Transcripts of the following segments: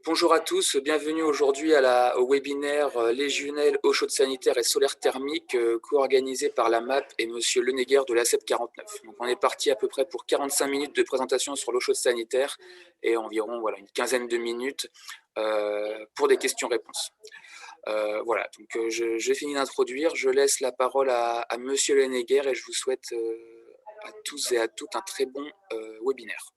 Bonjour à tous, bienvenue aujourd'hui au webinaire Légionnel eau chaude sanitaire et solaire thermique co-organisé par la MAP et Monsieur Lenegger de l'ACEP 49. Donc on est parti à peu près pour 45 minutes de présentation sur l'eau chaude sanitaire et environ une quinzaine de minutes pour des questions-réponses. Voilà, donc j'ai fini d'introduire, je laisse la parole à Monsieur Lenegger et je vous souhaite à tous et à toutes un très bon webinaire.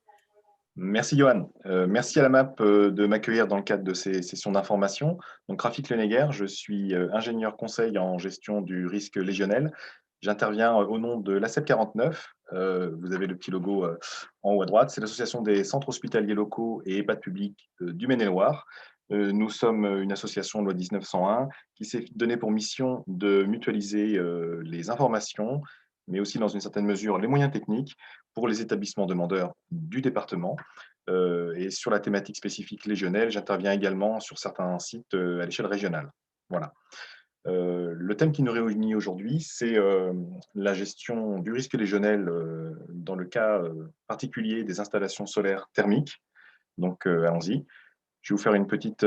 Merci Johan. Merci à la MAP de m'accueillir dans le cadre de ces sessions d'information. Donc Rafik Lenegger, je suis ingénieur conseil en gestion du risque légionnel. J'interviens au nom de l'ACEP 49. Vous avez le petit logo en haut à droite. C'est l'association des centres hospitaliers locaux et EHPAD publics du Maine-et-Loire. Nous sommes une association loi 1901 qui s'est donnée pour mission de mutualiser les informations, mais aussi dans une certaine mesure les moyens techniques pour les établissements demandeurs du département. Et sur la thématique spécifique légionnelle, j'interviens également sur certains sites à l'échelle régionale. Voilà. Le thème qui nous réunit aujourd'hui, c'est la gestion du risque légionnel dans le cas particulier des installations solaires thermiques. Donc, allons-y. Je vais vous faire une petite…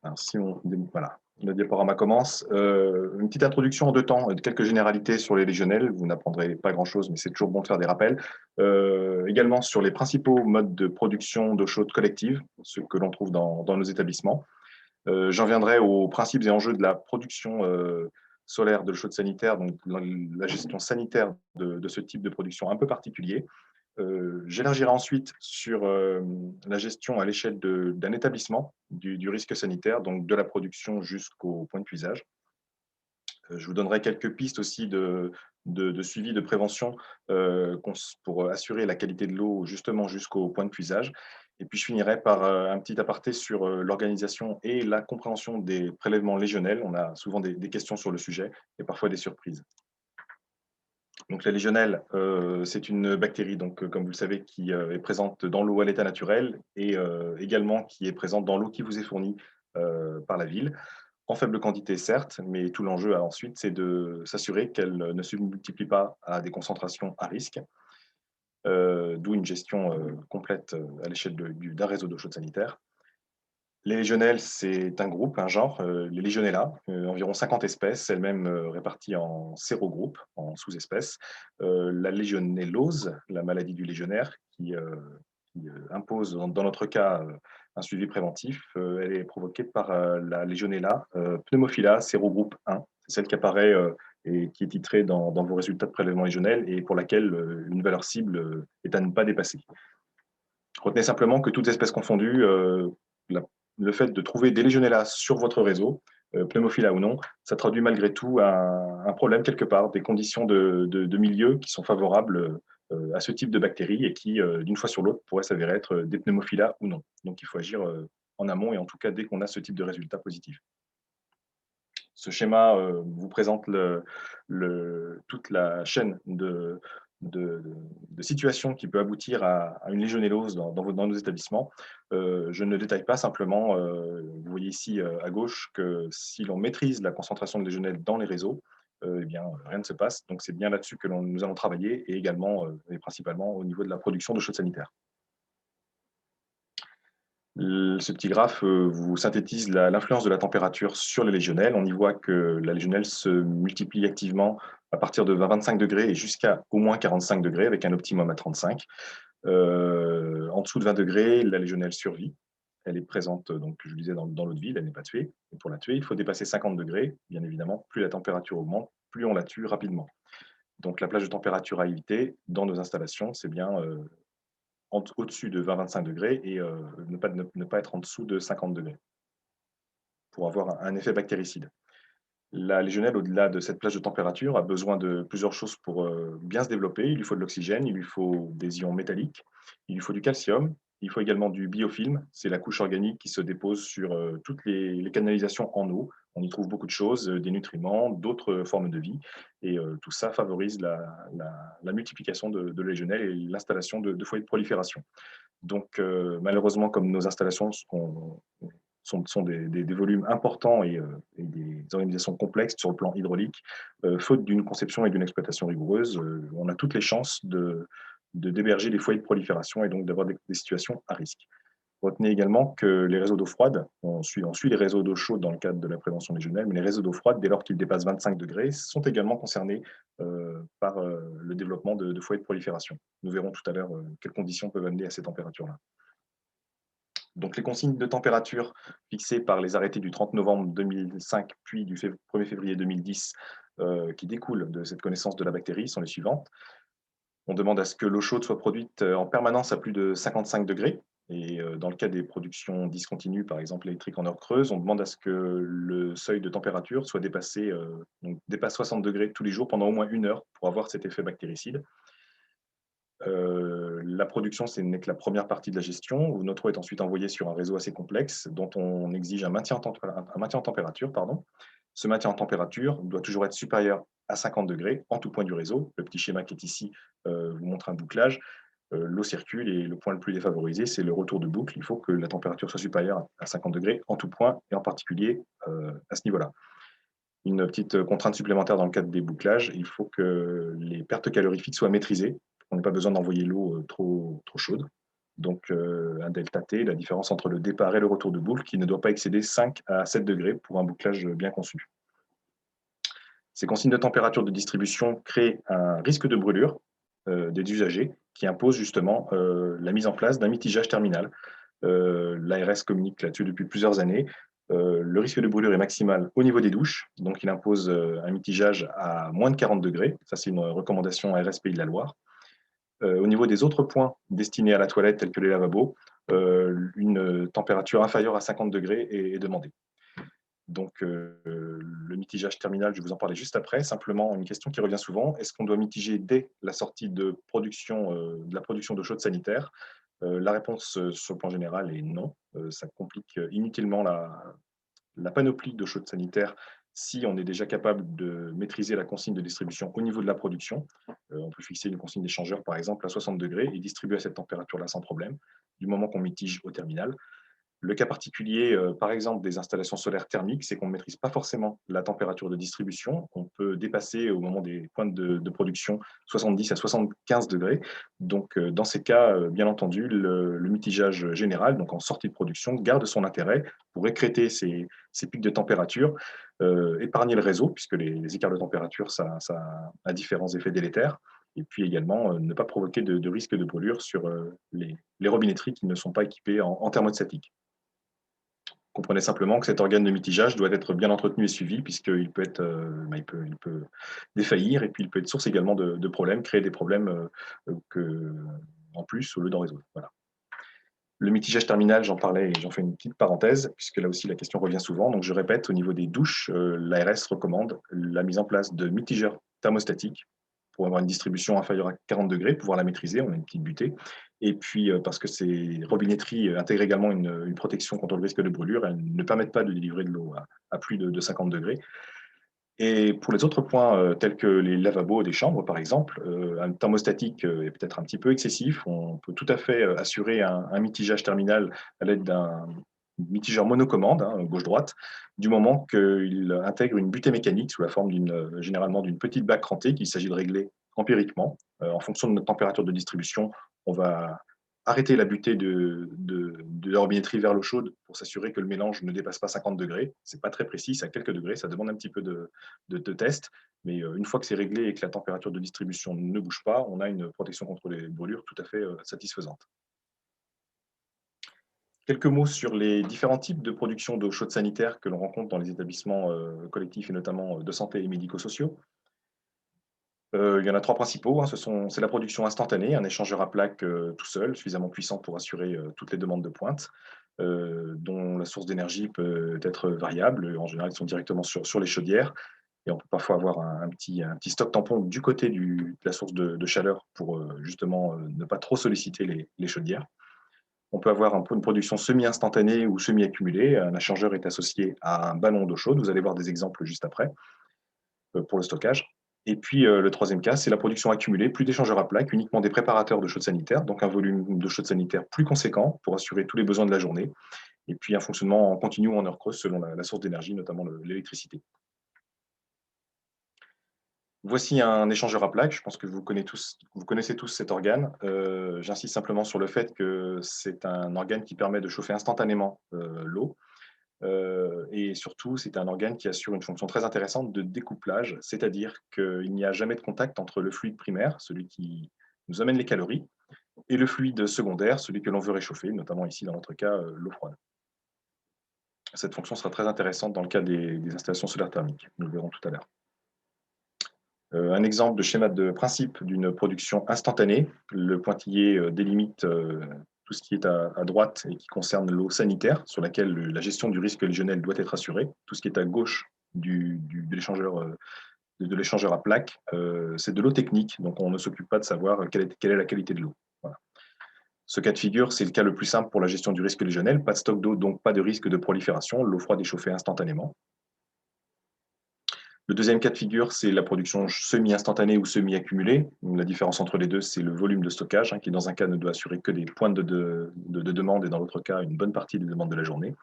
alors, si on, voilà, le diaporama commence. Une petite introduction en deux temps, quelques généralités sur les légionnels. Vous n'apprendrez pas grand-chose, mais c'est toujours bon de faire des rappels. Également sur les principaux modes de production d'eau chaude collective, ceux que l'on trouve dans nos établissements. J'en viendrai aux principes et enjeux de la production solaire de l'eau chaude sanitaire, donc la gestion sanitaire de ce type de production un peu particulier. J'élargirai ensuite sur la gestion à l'échelle d'un établissement du risque sanitaire, donc de la production jusqu'au point de puisage. Je vous donnerai quelques pistes aussi de suivi de prévention pour assurer la qualité de l'eau justement jusqu'au point de puisage. Et puis je finirai par un petit aparté sur l'organisation et la compréhension des prélèvements légionnels. On a souvent des questions sur le sujet et parfois des surprises. Donc, la légionnelle, c'est une bactérie, donc, comme vous le savez, qui est présente dans l'eau à l'état naturel et également qui est présente dans l'eau qui vous est fournie par la ville, en faible quantité, certes, mais tout l'enjeu ensuite, c'est de s'assurer qu'elle ne se multiplie pas à des concentrations à risque, d'où une gestion complète à l'échelle d'un réseau d'eau chaude sanitaire. Les légionnelles, c'est un groupe, un genre, les Legionella, environ 50 espèces, elles-mêmes réparties en sérogroupes, en sous-espèces. La légionellose, la maladie du légionnaire, qui impose, dans notre cas, un suivi préventif, elle est provoquée par la Legionella pneumophila, sérogroupe 1. C'est celle qui apparaît et qui est titrée dans vos résultats de prélèvement légionnel et pour laquelle une valeur cible est à ne pas dépasser. Retenez simplement que toutes espèces confondues, le fait de trouver des Legionella sur votre réseau, pneumophila ou non, ça traduit malgré tout un problème quelque part, des conditions de milieu qui sont favorables à ce type de bactéries et qui, d'une fois sur l'autre, pourraient s'avérer être des pneumophilas ou non. Donc il faut agir en amont et en tout cas dès qu'on a ce type de résultat positif. Ce schéma vous présente toute la chaîne de situations qui peut aboutir à une légionellose dans nos établissements. Je ne détaille pas simplement, vous voyez ici à gauche, que si l'on maîtrise la concentration de légionelles dans les réseaux, eh bien, rien ne se passe. Donc, c'est bien là-dessus que nous allons travailler et également et principalement au niveau de la production d'eau chaude sanitaire. Ce petit graphe vous synthétise l'influence de la température sur les légionnelles. On y voit que la légionnelle se multiplie activement à partir de 20-25 degrés et jusqu'à au moins 45 degrés, avec un optimum à 35. En dessous de 20 degrés, la légionnelle survit. Elle est présente, donc, je le disais, dans l'eau de vie, elle n'est pas tuée. Et pour la tuer, il faut dépasser 50 degrés. Bien évidemment, plus la température augmente, plus on la tue rapidement. Donc la plage de température à éviter dans nos installations, c'est bien au-dessus de 20-25 degrés et ne pas être en dessous de 50 degrés pour avoir un effet bactéricide. La légionelle, au-delà de cette plage de température, a besoin de plusieurs choses pour bien se développer. Il lui faut de l'oxygène, il lui faut des ions métalliques, il lui faut du calcium, il faut également du biofilm, c'est la couche organique qui se dépose sur toutes les canalisations en eau. On y trouve beaucoup de choses, des nutriments, d'autres formes de vie, et tout ça favorise la multiplication de légionelles et l'installation de foyers de prolifération. Donc, malheureusement, comme nos installations sont des volumes importants et des organisations complexes sur le plan hydraulique, faute d'une conception et d'une exploitation rigoureuse, on a toutes les chances d'héberger des foyers de prolifération et donc d'avoir des situations à risque. Retenez également que les réseaux d'eau froide, on suit les réseaux d'eau chaude dans le cadre de la prévention légionnelle, mais les réseaux d'eau froide, dès lors qu'ils dépassent 25 degrés, sont également concernés par le développement de foyers de prolifération. Nous verrons tout à l'heure quelles conditions peuvent amener à ces températures-là. Donc, les consignes de température fixées par les arrêtés du 30 novembre 2005 puis du 1er février 2010 qui découlent de cette connaissance de la bactérie sont les suivantes. On demande à ce que l'eau chaude soit produite en permanence à plus de 55 degrés. Et dans le cas des productions discontinues, par exemple électriques en heure creuse, on demande à ce que le seuil de température soit dépassé, donc dépasse 60 degrés tous les jours pendant au moins 1 heure pour avoir cet effet bactéricide. La production, ce n'est que la première partie de la gestion, où notre eau est ensuite envoyée sur un réseau assez complexe dont on exige un maintien en température. Pardon. Ce maintien en température doit toujours être supérieur à 50 degrés en tout point du réseau. Le petit schéma qui est ici vous montre un bouclage. L'eau circule et le point le plus défavorisé, c'est le retour de boucle. Il faut que la température soit supérieure à 50 degrés en tout point, et en particulier à ce niveau-là. Une petite contrainte supplémentaire dans le cadre des bouclages, il faut que les pertes calorifiques soient maîtrisées. On n'a pas besoin d'envoyer l'eau trop chaude. Donc, un delta T, la différence entre le départ et le retour de boucle, qui ne doit pas excéder 5 à 7 degrés pour un bouclage bien conçu. Ces consignes de température de distribution créent un risque de brûlure des usagers qui impose justement la mise en place d'un mitigage terminal. L'ARS communique là-dessus depuis plusieurs années. Le risque de brûlure est maximal au niveau des douches, donc il impose un mitigage à moins de 40 degrés. Ça, c'est une recommandation ARS Pays de la Loire. Au niveau des autres points destinés à la toilette, tels que les lavabos, une température inférieure à 50 degrés est demandée. Donc, le mitigage terminal, je vais vous en parler juste après. Simplement, une question qui revient souvent, est-ce qu'on doit mitiger dès la sortie de la production d'eau chaude sanitaire? La réponse sur le plan général est non. Ça complique inutilement la panoplie d'eau chaude sanitaire si on est déjà capable de maîtriser la consigne de distribution au niveau de la production. On peut fixer une consigne d'échangeur, par exemple, à 60 degrés et distribuer à cette température-là sans problème, du moment qu'on mitige au terminal. Le cas particulier, par exemple, des installations solaires thermiques, c'est qu'on ne maîtrise pas forcément la température de distribution. On peut dépasser au moment des pointes de production 70 à 75 degrés. Donc, dans ces cas, bien entendu, le mitigage général, donc en sortie de production, garde son intérêt pour écréter ces pics de température, épargner le réseau, puisque les écarts de température, ça a différents effets délétères. Et puis également, ne pas provoquer de risque de brûlure sur les robinetteries qui ne sont pas équipées en thermostatique. Comprenez simplement que cet organe de mitigage doit être bien entretenu et suivi, puisqu'il peut il peut défaillir, et puis il peut être source également de problèmes, créer des problèmes en plus au lieu d'en résoudre. Voilà. Le mitigage terminal, j'en parlais et j'en fais une petite parenthèse, puisque là aussi la question revient souvent. Donc je répète, au niveau des douches, l'ARS recommande la mise en place de mitigeurs thermostatiques pour avoir une distribution inférieure à 40 degrés, pouvoir la maîtriser, on a une petite butée. Et puis, parce que ces robinetteries intègrent également une protection contre le risque de brûlure, elles ne permettent pas de délivrer de l'eau à plus de 50 degrés. Et pour les autres points, tels que les lavabos des chambres, par exemple, un thermostatique est peut-être un petit peu excessif. On peut tout à fait assurer un mitigage terminal à l'aide d'un mitigeur monocommande, hein, gauche-droite, du moment qu'il intègre une butée mécanique sous la forme généralement d'une petite bague crantée qu'il s'agit de régler empiriquement. En fonction de notre température de distribution, on va arrêter la butée de la robinetterie vers l'eau chaude pour s'assurer que le mélange ne dépasse pas 50 degrés. Ce n'est pas très précis, c'est à quelques degrés, ça demande un petit peu de test, mais une fois que c'est réglé et que la température de distribution ne bouge pas, on a une protection contre les brûlures tout à fait satisfaisante. Quelques mots sur les différents types de production d'eau chaude sanitaire que l'on rencontre dans les établissements collectifs et notamment de santé et médico-sociaux. Il y en a 3 principaux, hein. C'est la production instantanée, un échangeur à plaques tout seul, suffisamment puissant pour assurer toutes les demandes de pointe, dont la source d'énergie peut être variable. En général, ils sont directement sur les chaudières, et on peut parfois avoir un petit stock tampon du côté de la source de chaleur pour justement ne pas trop solliciter les chaudières. On peut avoir un peu une production semi-instantanée ou semi-accumulée. Un échangeur est associé à un ballon d'eau chaude. Vous allez voir des exemples juste après pour le stockage. Et puis, le troisième cas, c'est la production accumulée, plus d'échangeurs à plaques, uniquement des préparateurs de chaude sanitaire, donc un volume de chaude sanitaire plus conséquent pour assurer tous les besoins de la journée. Et puis, un fonctionnement en continu ou en heure creuse selon la source d'énergie, notamment l'électricité. Voici un échangeur à plaques. Je pense que vous connaissez tous cet organe. J'insiste simplement sur le fait que c'est un organe qui permet de chauffer instantanément l'eau. Et surtout, c'est un organe qui assure une fonction très intéressante de découplage, c'est-à-dire qu'il n'y a jamais de contact entre le fluide primaire, celui qui nous amène les calories, et le fluide secondaire, celui que l'on veut réchauffer, notamment ici dans notre cas, l'eau froide. Cette fonction sera très intéressante dans le cas des installations solaires thermiques. Nous le verrons tout à l'heure. Un exemple de schéma de principe d'une production instantanée. Le pointillé délimite tout ce qui est à droite et qui concerne l'eau sanitaire, sur laquelle la gestion du risque légionnel doit être assurée. Tout ce qui est à gauche de l'échangeur à plaques, c'est de l'eau technique, donc on ne s'occupe pas de savoir quelle est la qualité de l'eau. Voilà. Ce cas de figure, c'est le cas le plus simple pour la gestion du risque légionnel. Pas de stock d'eau, donc pas de risque de prolifération. L'eau froide est chauffée instantanément. Le deuxième cas de figure, c'est la production semi-instantanée ou semi-accumulée. La différence entre les deux, c'est le volume de stockage, qui dans un cas ne doit assurer que des points de demande et dans l'autre cas, une bonne partie des demandes de la journée.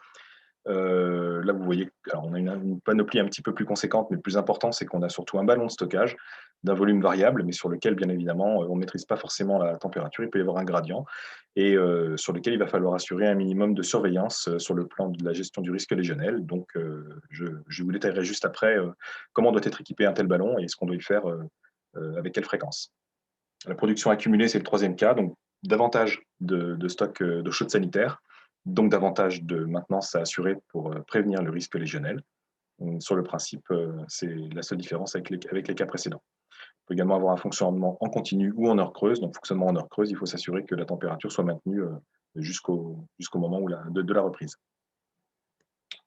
Là, vous voyez, alors on a une panoplie un petit peu plus conséquente, mais le plus important, c'est qu'on a surtout un ballon de stockage d'un volume variable, mais sur lequel, bien évidemment, on ne maîtrise pas forcément la température. Il peut y avoir un gradient et sur lequel il va falloir assurer un minimum de surveillance sur le plan de la gestion du risque légionnel. Donc, je vous détaillerai juste après comment doit être équipé un tel ballon et ce qu'on doit y faire avec quelle fréquence. La production accumulée, c'est le troisième cas, donc davantage de stock d'eau chaude sanitaire, donc davantage de maintenance à assurer pour prévenir le risque légionnel. Sur le principe, c'est la seule différence avec les cas précédents. On peut également avoir un fonctionnement en continu ou en heure creuse. Donc, fonctionnement en heure creuse, il faut s'assurer que la température soit maintenue jusqu'au moment de la reprise.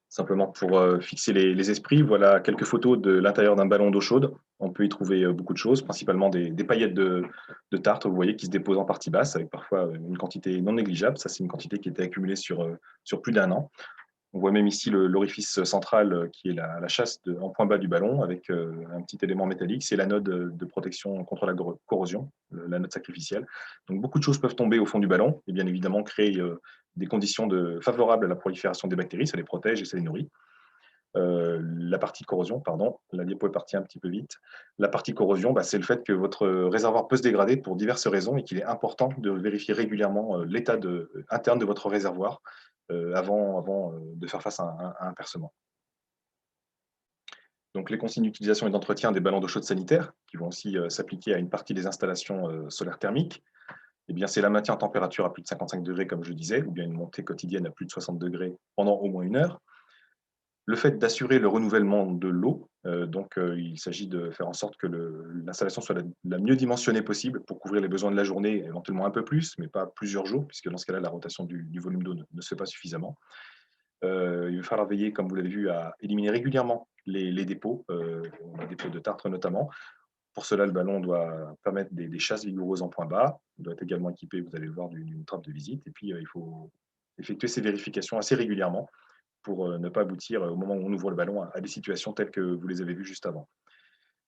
Simplement pour fixer les esprits, voilà quelques photos de l'intérieur d'un ballon d'eau chaude. On peut y trouver beaucoup de choses, principalement des paillettes de tartre, vous voyez, qui se déposent en partie basse, avec parfois une quantité non négligeable. Ça, c'est une quantité qui était accumulée sur plus d'un an. On voit même ici l'orifice central qui est la chasse en point bas du ballon avec un petit élément métallique. C'est l'anode de protection contre la corrosion, l'anode sacrificielle. Donc beaucoup de choses peuvent tomber au fond du ballon et bien évidemment créer des conditions favorables à la prolifération des bactéries. Ça les protège et ça les nourrit. La partie corrosion, pardon, la diapo est partie un petit peu vite. La partie corrosion, c'est le fait que votre réservoir peut se dégrader pour diverses raisons et qu'il est important de vérifier régulièrement l'état interne de votre réservoir avant de faire face à un percement. Donc, les consignes d'utilisation et d'entretien des ballons d'eau chaude sanitaire, qui vont aussi s'appliquer à une partie des installations solaires thermiques, eh bien, c'est la maintien en température à plus de 55 degrés, comme je disais, ou bien une montée quotidienne à plus de 60 degrés pendant au moins 1 heure. Le fait d'assurer le renouvellement de l'eau, il s'agit de faire en sorte que l'installation soit la mieux dimensionnée possible pour couvrir les besoins de la journée, éventuellement un peu plus, mais pas plusieurs jours, puisque dans ce cas-là, la rotation du volume d'eau ne se fait pas suffisamment. Il va falloir veiller, comme vous l'avez vu, à éliminer régulièrement les dépôts, les dépôts de tartre notamment. Pour cela, le ballon doit permettre des chasses vigoureuses en point bas. Il doit être également équipé, vous allez le voir, d'une trappe de visite. Et puis, il faut effectuer ces vérifications assez régulièrement pour ne pas aboutir, au moment où on ouvre le ballon, à des situations telles que vous les avez vues juste avant.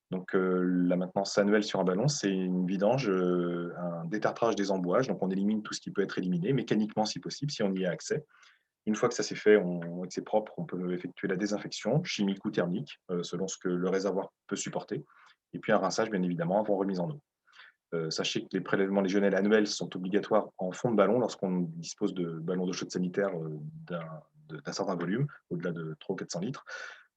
Donc, la maintenance annuelle sur un ballon, c'est une vidange, un détartrage des embouages. Donc, on élimine tout ce qui peut être éliminé, mécaniquement si possible, si on y a accès. Une fois que ça c'est fait, que c'est propre, on peut effectuer la désinfection, chimique ou thermique, selon ce que le réservoir peut supporter. Et puis un rinçage, bien évidemment, avant remise en eau. Sachez que les prélèvements légionnels annuels sont obligatoires en fond de ballon lorsqu'on dispose de ballons d'eau chaude sanitaire d'un certain volume, au-delà de 300 ou 400 litres.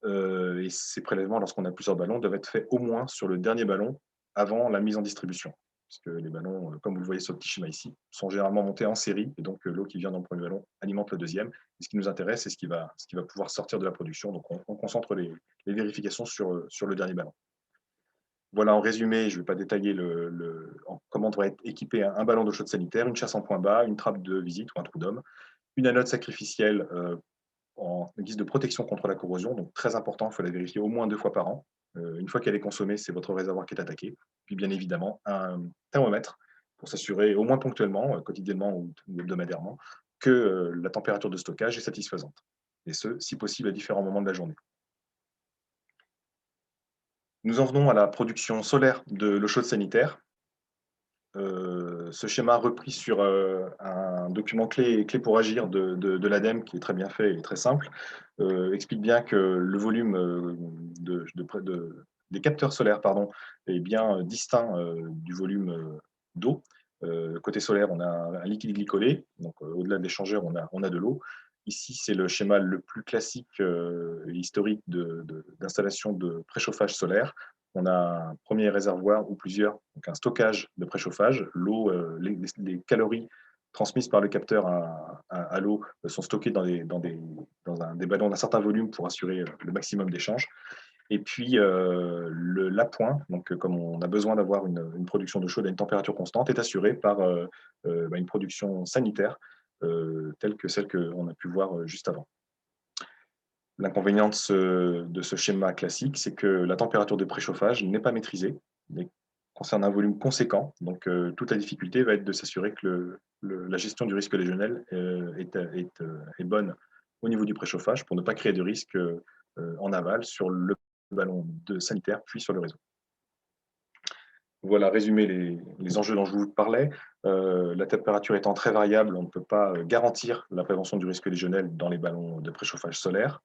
Et ces prélèvements, lorsqu'on a plusieurs ballons, doivent être faits au moins sur le dernier ballon avant la mise en distribution. Puisque les ballons, comme vous le voyez sur le petit schéma ici, sont généralement montés en série, et donc l'eau qui vient dans le premier ballon alimente le deuxième. Et ce qui nous intéresse, c'est ce qui va pouvoir sortir de la production. Donc on concentre les vérifications sur le dernier ballon. Voilà, en résumé, je ne vais pas détailler comment doit être équipé un ballon d'eau chaude sanitaire, une chasse en point bas, une trappe de visite ou un trou d'homme, une anode sacrificielle en guise de protection contre la corrosion, donc très important, il faut la vérifier au moins 2 fois par an. Une fois qu'elle est consommée, c'est votre réservoir qui est attaqué. Puis bien évidemment, un thermomètre pour s'assurer au moins ponctuellement, quotidiennement ou hebdomadairement, que la température de stockage est satisfaisante. Et ce, si possible, à différents moments de la journée. Nous en venons à la production solaire de l'eau chaude sanitaire. Ce schéma repris sur un document clé pour agir de l'ADEME, qui est très bien fait et très simple, explique bien que le volume des capteurs solaires pardon, est bien distinct du volume d'eau. Côté solaire, on a un liquide glycolé, donc au-delà de l'échangeur, on a de l'eau. Ici, c'est le schéma le plus classique et historique d'installation de préchauffage solaire. On a un premier réservoir ou plusieurs, donc un stockage de préchauffage. L'eau, les calories transmises par le capteur à l'eau sont stockées dans des ballons d'un certain volume pour assurer le maximum d'échange. Et puis l'appoint, donc comme on a besoin d'avoir une production d'eau chaude à une température constante, est assuré par une production sanitaire telle que celle qu'on a pu voir juste avant. L'inconvénient de ce schéma classique, c'est que la température de préchauffage n'est pas maîtrisée, mais concerne un volume conséquent. Donc toute la difficulté va être de s'assurer que la gestion du risque légionnel est bonne au niveau du préchauffage pour ne pas créer de risque en aval sur le ballon sanitaire, puis sur le réseau. Voilà, résumer les enjeux dont je vous parlais. La température étant très variable, on ne peut pas garantir la prévention du risque légionnel dans les ballons de préchauffage solaire.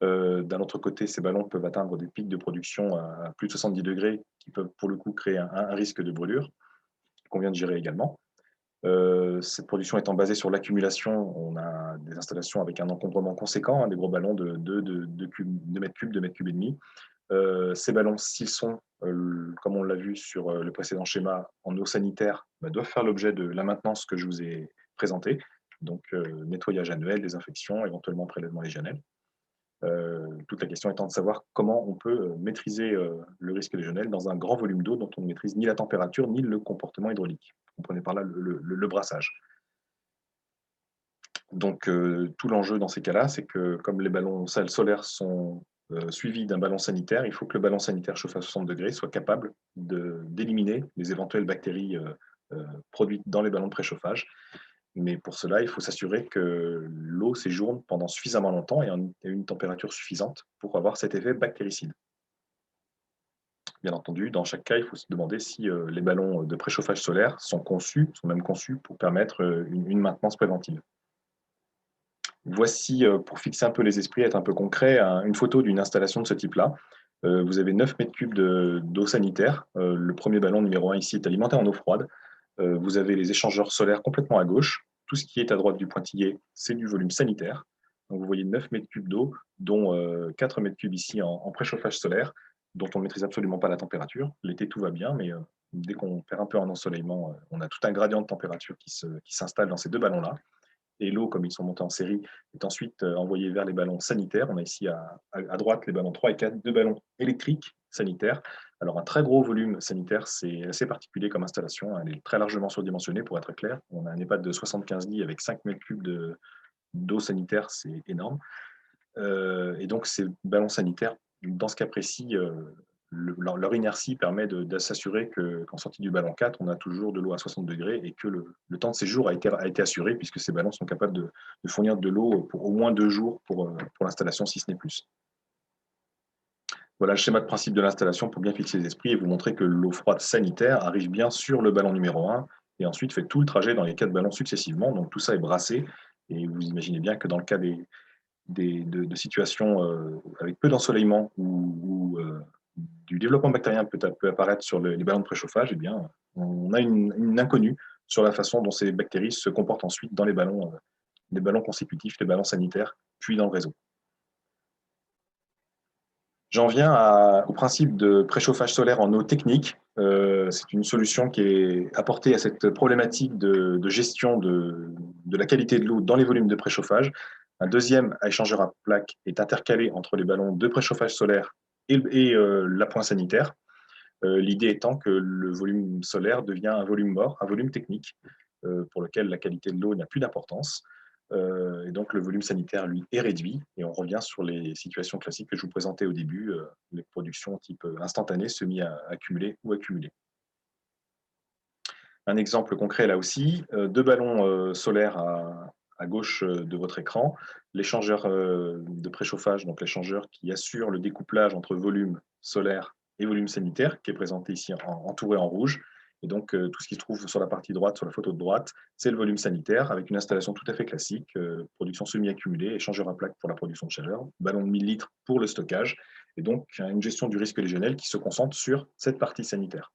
D'un autre côté, ces ballons peuvent atteindre des pics de production à plus de 70 degrés qui peuvent pour le coup créer un risque de brûlure qu'on vient de gérer également. Cette production étant basée sur l'accumulation, on a des installations avec un encombrement conséquent, hein, des gros ballons de 2 mètres cubes, 2 mètres cubes et demi. Ces ballons, s'ils sont, comme on l'a vu sur le précédent schéma, en eau sanitaire, doivent faire l'objet de la maintenance que je vous ai présentée, donc nettoyage annuel, désinfection, éventuellement prélèvement légionnel. Toute la question étant de savoir comment on peut maîtriser le risque légionnel dans un grand volume d'eau dont on ne maîtrise ni la température ni le comportement hydraulique. Vous comprenez par là le brassage. Donc tout l'enjeu dans ces cas-là, c'est que comme les ballons solaires sont suivis d'un ballon sanitaire, il faut que le ballon sanitaire chauffé à 60 degrés soit capable d'éliminer les éventuelles bactéries produites dans les ballons de préchauffage. Mais pour cela, il faut s'assurer que l'eau séjourne pendant suffisamment longtemps et à une température suffisante pour avoir cet effet bactéricide. Bien entendu, dans chaque cas, il faut se demander si les ballons de préchauffage solaire sont même conçus pour permettre une maintenance préventive. Voici, pour fixer un peu les esprits, être un peu concret, une photo d'une installation de ce type-là. Vous avez 9 mètres cubes d'eau sanitaire. Le premier ballon numéro 1 ici est alimenté en eau froide. Vous avez les échangeurs solaires complètement à gauche. Tout ce qui est à droite du pointillé, c'est du volume sanitaire. Donc vous voyez 9 mètres cubes d'eau, dont 4 mètres cubes ici en préchauffage solaire, dont on ne maîtrise absolument pas la température. L'été, tout va bien, mais dès qu'on perd un peu en ensoleillement, on a tout un gradient de température qui s'installe dans ces deux ballons-là. Et l'eau, comme ils sont montés en série, est ensuite envoyée vers les ballons sanitaires. On a ici à droite les ballons 3 et 4, deux ballons électriques sanitaires. Alors un très gros volume sanitaire, c'est assez particulier comme installation. Elle est très largement surdimensionnée pour être clair. On a un EHPAD de 75 lits avec 5 mètres cubes d'eau sanitaire, c'est énorme. Et donc ces ballons sanitaires, dans ce cas précis, leur inertie permet de s'assurer qu'en sortie du ballon 4, on a toujours de l'eau à 60 degrés et que le temps de séjour a été assuré puisque ces ballons sont capables de fournir de l'eau pour au moins 2 jours pour l'installation, si ce n'est plus. Voilà le schéma de principe de l'installation pour bien fixer les esprits et vous montrer que l'eau froide sanitaire arrive bien sur le ballon numéro 1 et ensuite fait tout le trajet dans les 4 ballons successivement. Donc tout ça est brassé et vous imaginez bien que dans le cas de situations avec peu d'ensoleillement où du développement bactérien peut apparaître sur les ballons de préchauffage, eh bien, on a une inconnue sur la façon dont ces bactéries se comportent ensuite dans les ballons consécutifs, les ballons sanitaires, puis dans le réseau. J'en viens au principe de préchauffage solaire en eau technique. C'est une solution qui est apportée à cette problématique de gestion de la qualité de l'eau dans les volumes de préchauffage. Un deuxième échangeur à plaques est intercalé entre les ballons de préchauffage solaire et l'appoint sanitaire. L'idée étant que le volume solaire devient un volume mort, un volume technique, pour lequel la qualité de l'eau n'a plus d'importance. Et donc le volume sanitaire, lui, est réduit. Et on revient sur les situations classiques que je vous présentais au début, les productions type instantanées, semi-accumulées ou accumulées. Un exemple concret là aussi, deux ballons solaires à gauche de votre écran, l'échangeur de préchauffage, donc l'échangeur qui assure le découplage entre volume solaire et volume sanitaire, qui est présenté ici entouré en rouge. Et donc, tout ce qui se trouve sur la partie droite, sur la photo de droite, c'est le volume sanitaire avec une installation tout à fait classique, production semi-accumulée, échangeur à plaques pour la production de chaleur, ballon de 1000 litres pour le stockage et donc une gestion du risque légionnel qui se concentre sur cette partie sanitaire.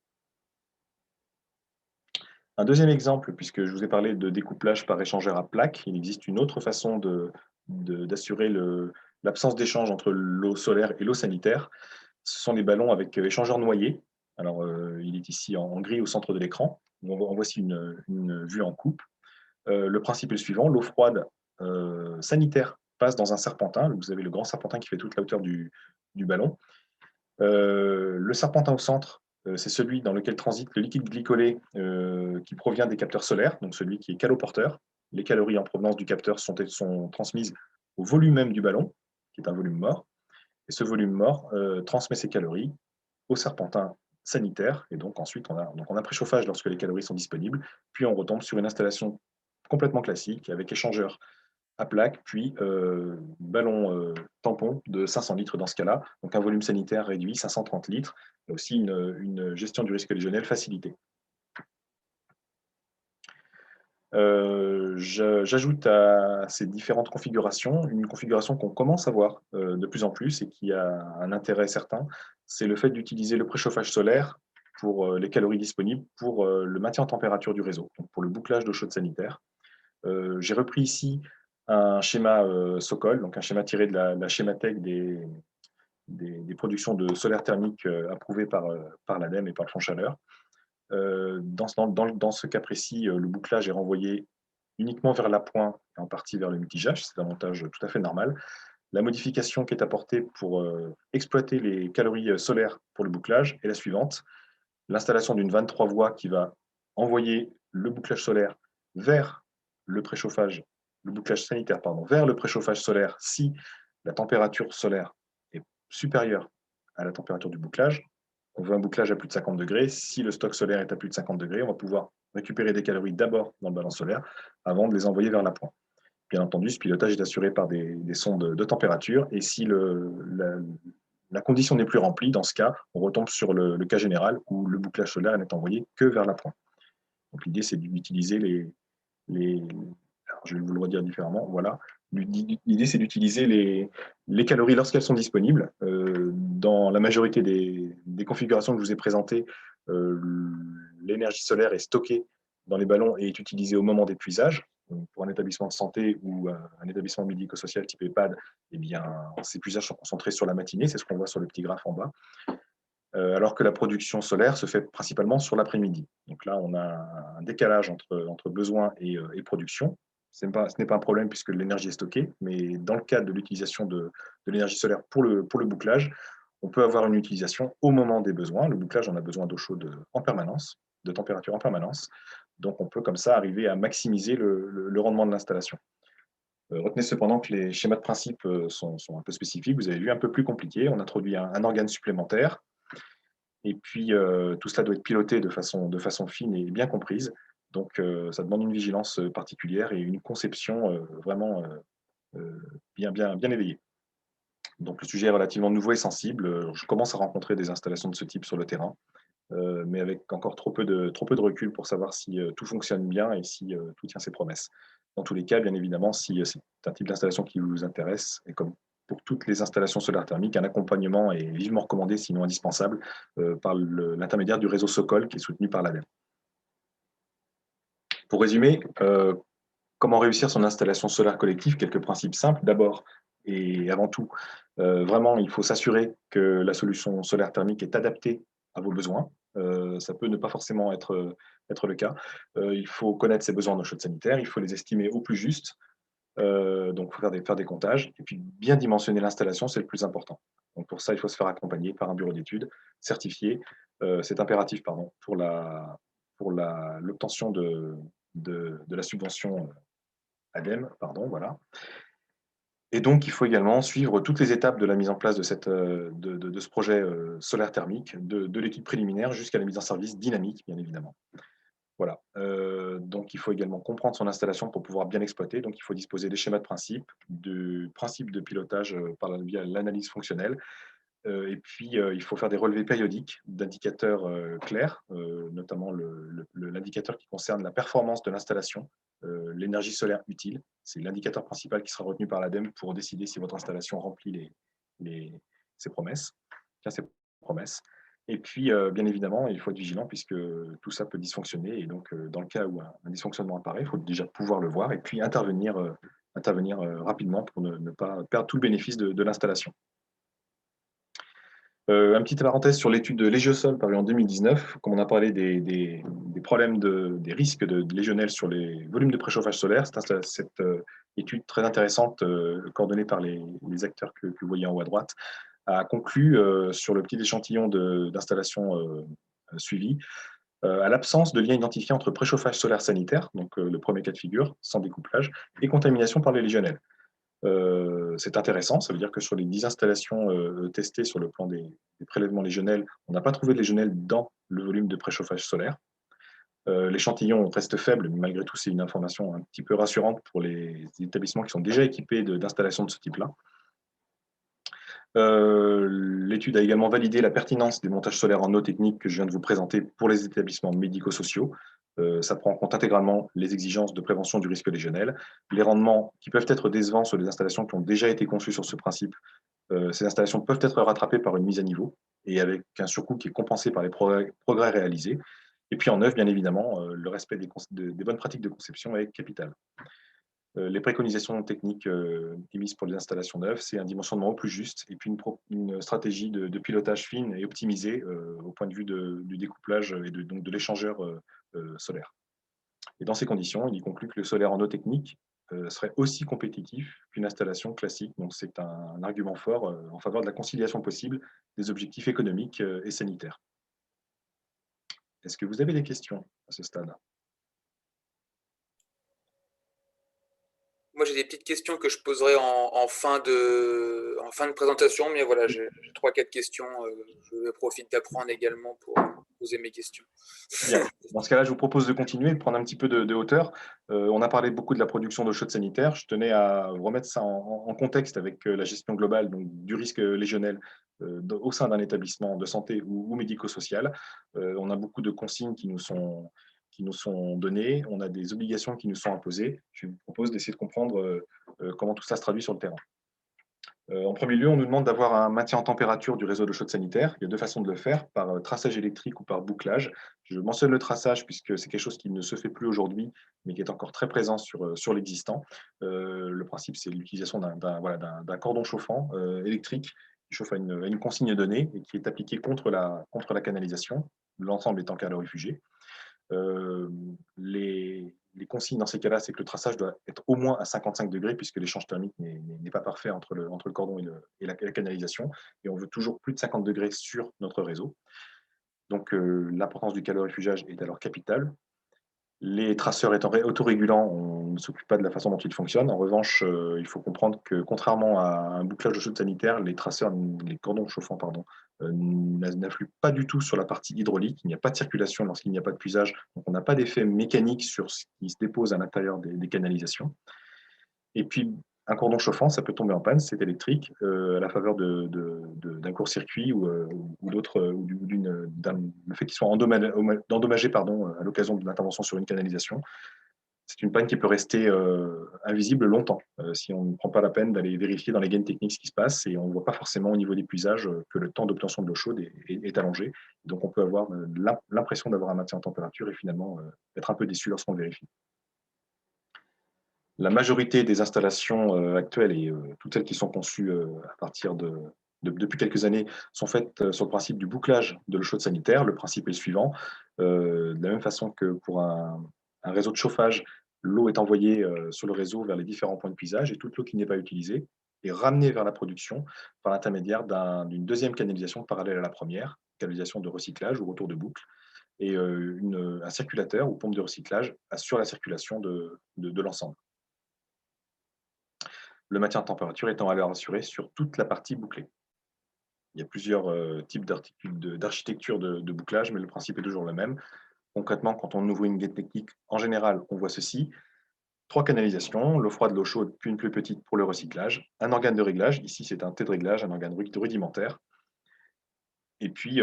Un deuxième exemple, puisque je vous ai parlé de découplage par échangeur à plaques, il existe une autre façon d'assurer l'absence d'échange entre l'eau solaire et l'eau sanitaire. Ce sont les ballons avec échangeur noyé. Alors, il est ici en gris au centre de l'écran. En voici une vue en coupe. Le principe est le suivant, l'eau froide sanitaire passe dans un serpentin. Vous avez le grand serpentin qui fait toute la hauteur du ballon. Le serpentin au centre, c'est celui dans lequel transite le liquide glycolé qui provient des capteurs solaires, donc celui qui est caloporteur. Les calories en provenance du capteur sont transmises au volume même du ballon, qui est un volume mort. Et ce volume mort transmet ses calories au serpentin sanitaire. Et donc ensuite, on a préchauffage lorsque les calories sont disponibles. Puis on retombe sur une installation complètement classique avec échangeur à plaque, puis ballon tampon de 500 litres dans ce cas-là. Donc un volume sanitaire réduit, 530 litres. Et aussi une gestion du risque légionnel facilitée. J'ajoute à ces différentes configurations une configuration qu'on commence à voir de plus en plus et qui a un intérêt certain, c'est le fait d'utiliser le préchauffage solaire pour les calories disponibles pour le maintien en température du réseau, donc pour le bouclage d'eau chaude sanitaire. J'ai repris ici un schéma Sokol, donc un schéma tiré de la schémathèque des productions de solaire thermique approuvées par l'ADEME et par le Fonds Chaleur. Dans ce cas précis, le bouclage est renvoyé uniquement vers l'appoint et en partie vers le multijage. C'est un montage tout à fait normal. La modification qui est apportée pour exploiter les calories solaires pour le bouclage est la suivante. L'installation d'une 23 voies qui va envoyer le bouclage solaire vers le préchauffage, le bouclage sanitaire, pardon, vers le préchauffage solaire si la température solaire est supérieure à la température du bouclage. On veut un bouclage à plus de 50 degrés. Si le stock solaire est à plus de 50 degrés, on va pouvoir récupérer des calories d'abord dans le ballon solaire avant de les envoyer vers l'appoint. Bien entendu, ce pilotage est assuré par des sondes de température et si la condition n'est plus remplie, dans ce cas, on retombe sur le cas général où le bouclage solaire n'est envoyé que vers l'appoint. Donc l'idée, c'est d'utiliser alors je vais vous le redire différemment, voilà. L'idée, c'est d'utiliser les calories lorsqu'elles sont disponibles. Dans la majorité des configurations que je vous ai présentées, l'énergie solaire est stockée dans les ballons et est utilisée au moment d'épuisage. Pour un établissement de santé ou un établissement médico-social type EHPAD, eh bien, ces épuisages sont concentrés sur la matinée, c'est ce qu'on voit sur le petit graphe en bas, alors que la production solaire se fait principalement sur l'après-midi. Donc là, on a un décalage entre besoin et production. Ce n'est pas un problème puisque l'énergie est stockée, mais dans le cadre de l'utilisation de l'énergie solaire pour le bouclage, on peut avoir une utilisation au moment des besoins. Le bouclage, on a besoin d'eau chaude en permanence, de température en permanence. Donc, on peut comme ça arriver à maximiser le rendement de l'installation. Retenez cependant que les schémas de principe sont un peu spécifiques. Vous avez vu, un peu plus compliqué. On introduit un organe supplémentaire. Et puis, tout cela doit être piloté de façon fine et bien comprise. Donc, ça demande une vigilance particulière et une conception vraiment bien éveillée. Donc, le sujet est relativement nouveau et sensible. Je commence à rencontrer des installations de ce type sur le terrain, mais avec encore trop peu de recul pour savoir si tout fonctionne bien et si tout tient ses promesses. Dans tous les cas, bien évidemment, si c'est un type d'installation qui vous intéresse, et comme pour toutes les installations solaires thermiques, un accompagnement est vivement recommandé, sinon indispensable, par l'intermédiaire du réseau Sokol qui est soutenu par l'ADEME. Pour résumer, comment réussir son installation solaire collective? Quelques principes simples. D'abord et avant tout, vraiment, il faut s'assurer que la solution solaire thermique est adaptée à vos besoins. Ça peut ne pas forcément être le cas. Il faut connaître ses besoins en eau chaude sanitaire, il faut les estimer au plus juste. Donc, il faut faire des comptages. Et puis, bien dimensionner l'installation, c'est le plus important. Donc, pour ça, il faut se faire accompagner par un bureau d'études certifié. C'est impératif, pardon, pour l'obtention de la subvention ADEME, pardon, voilà. Et donc, il faut également suivre toutes les étapes de la mise en place de ce projet solaire thermique, de l'étude préliminaire jusqu'à la mise en service dynamique, bien évidemment. Voilà. Donc, il faut également comprendre son installation pour pouvoir bien l'exploiter. Donc, il faut disposer des schémas de principe, du principe de pilotage via l'analyse fonctionnelle. Et puis, il faut faire des relevés périodiques d'indicateurs clairs, notamment l'indicateur qui concerne la performance de l'installation, l'énergie solaire utile. C'est l'indicateur principal qui sera retenu par l'ADEME pour décider si votre installation remplit promesses, tient ses promesses. Et puis, bien évidemment, il faut être vigilant puisque tout ça peut dysfonctionner. Et donc, dans le cas où un dysfonctionnement apparaît, il faut déjà pouvoir le voir et puis intervenir, rapidement pour ne pas perdre tout le bénéfice de l'installation. Un petit parenthèse sur l'étude de Légiosol parue en 2019, comme on a parlé des problèmes des risques de légionnelle sur les volumes de préchauffage solaire. Cette étude très intéressante, coordonnée par les acteurs que vous voyez en haut à droite, a conclu sur le petit échantillon d'installation suivi à l'absence de lien identifié entre préchauffage solaire sanitaire, donc le premier cas de figure, sans découplage, et contamination par les légionnelles. C'est intéressant, ça veut dire que sur les 10 installations testées sur le plan des prélèvements légionnels, on n'a pas trouvé de légionelles dans le volume de préchauffage solaire. L'échantillon reste faible, mais malgré tout, c'est une information un petit peu rassurante pour les établissements qui sont déjà équipés d'installations de ce type-là. L'étude a également validé la pertinence des montages solaires en eau technique que je viens de vous présenter pour les établissements médico-sociaux. Ça prend en compte intégralement les exigences de prévention du risque légionnel, les rendements qui peuvent être décevants sur les installations qui ont déjà été conçues sur ce principe. Ces installations peuvent être rattrapées par une mise à niveau et avec un surcoût qui est compensé par les progrès réalisés. Et puis en neuf, bien évidemment, le respect des bonnes pratiques de conception est capital. Les préconisations techniques émises pour les installations neuves, c'est un dimensionnement au plus juste et puis une stratégie de pilotage fine et optimisée au point de vue du découplage et donc de l'échangeur solaire. Et dans ces conditions, il y conclut que le solaire en eau technique serait aussi compétitif qu'une installation classique. Donc c'est un argument fort en faveur de la conciliation possible des objectifs économiques et sanitaires. Est-ce que vous avez des questions à ce stade ? Moi, j'ai des petites questions que je poserai en fin de présentation, mais voilà, j'ai 3-4 questions. Je profite d'apprendre également pour poser mes questions. Bien. Dans ce cas-là, je vous propose de continuer, de prendre un petit peu de hauteur. On a parlé beaucoup de la production d'eau chaude sanitaire. Je tenais à remettre ça en contexte avec la gestion globale donc, du risque légionnel au sein d'un établissement de santé ou médico-social. On a beaucoup de consignes qui nous sont données. On a des obligations qui nous sont imposées. Je vous propose d'essayer de comprendre comment tout ça se traduit sur le terrain. En premier lieu, on nous demande d'avoir un maintien en température du réseau d'eau chaude sanitaire. Il y a deux façons de le faire, par traçage électrique ou par bouclage. Je mentionne le traçage puisque c'est quelque chose qui ne se fait plus aujourd'hui, mais qui est encore très présent sur l'existant. Le principe, c'est l'utilisation d'un cordon chauffant électrique qui chauffe à une consigne donnée et qui est appliqué contre la canalisation, l'ensemble étant calorifugé. Les consignes dans ces cas-là, c'est que le traçage doit être au moins à 55 degrés puisque l'échange thermique n'est pas parfait entre le cordon et la canalisation. Et on veut toujours plus de 50 degrés sur notre réseau. Donc, l'importance du calorifugage est alors capitale. Les traceurs étant autorégulants, on ne s'occupe pas de la façon dont ils fonctionnent. En revanche, il faut comprendre que contrairement à un bouclage de chaude sanitaire, les cordons chauffants, n'influent pas du tout sur la partie hydraulique. Il n'y a pas de circulation lorsqu'il n'y a pas de puisage. Donc, on n'a pas d'effet mécanique sur ce qui se dépose à l'intérieur des canalisations. Et puis, un cordon chauffant, ça peut tomber en panne, c'est électrique, à la faveur d'un court-circuit ou d'un fait qu'il soit endommagé à l'occasion de l'intervention sur une canalisation. C'est une panne qui peut rester invisible longtemps si on ne prend pas la peine d'aller vérifier dans les gaines techniques ce qui se passe et on ne voit pas forcément au niveau des puisages que le temps d'obtention de l'eau chaude est allongé. Donc on peut avoir l'impression d'avoir un maintien en température et finalement être un peu déçu lorsqu'on le vérifie. La majorité des installations actuelles et toutes celles qui sont conçues à partir depuis quelques années sont faites sur le principe du bouclage de l'eau chaude sanitaire. Le principe est le suivant. De la même façon que pour un réseau de chauffage, l'eau est envoyée sur le réseau vers les différents points de puisage et toute l'eau qui n'est pas utilisée est ramenée vers la production par l'intermédiaire d'une deuxième canalisation parallèle à la première, canalisation de recyclage ou retour de boucle, et un circulateur ou pompe de recyclage assure la circulation de l'ensemble. Le maintien en température étant alors assuré sur toute la partie bouclée. Il y a plusieurs types d'architecture de bouclage, mais le principe est toujours le même. Concrètement, quand on ouvre une gaine technique, en général, on voit ceci. 3 canalisations, l'eau froide, l'eau chaude, puis une plus petite pour le recyclage. Un organe de réglage, ici c'est un T de réglage, un organe rudimentaire. Et puis,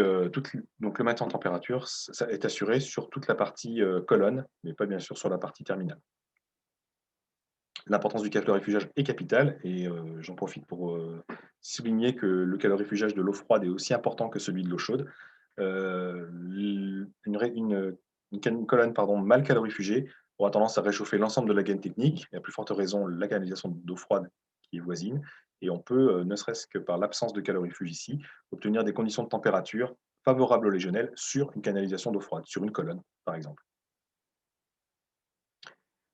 donc le maintien en température ça est assuré sur toute la partie colonne, mais pas bien sûr sur la partie terminale. L'importance du calorifugage est capitale et j'en profite pour souligner que le calorifugage de l'eau froide est aussi important que celui de l'eau chaude. Une colonne mal calorifugée aura tendance à réchauffer l'ensemble de la gaine technique, et à plus forte raison la canalisation d'eau froide qui est voisine. Et on peut, ne serait-ce que par l'absence de calorifuge ici, obtenir des conditions de température favorables au légionnel sur une canalisation d'eau froide, sur une colonne par exemple.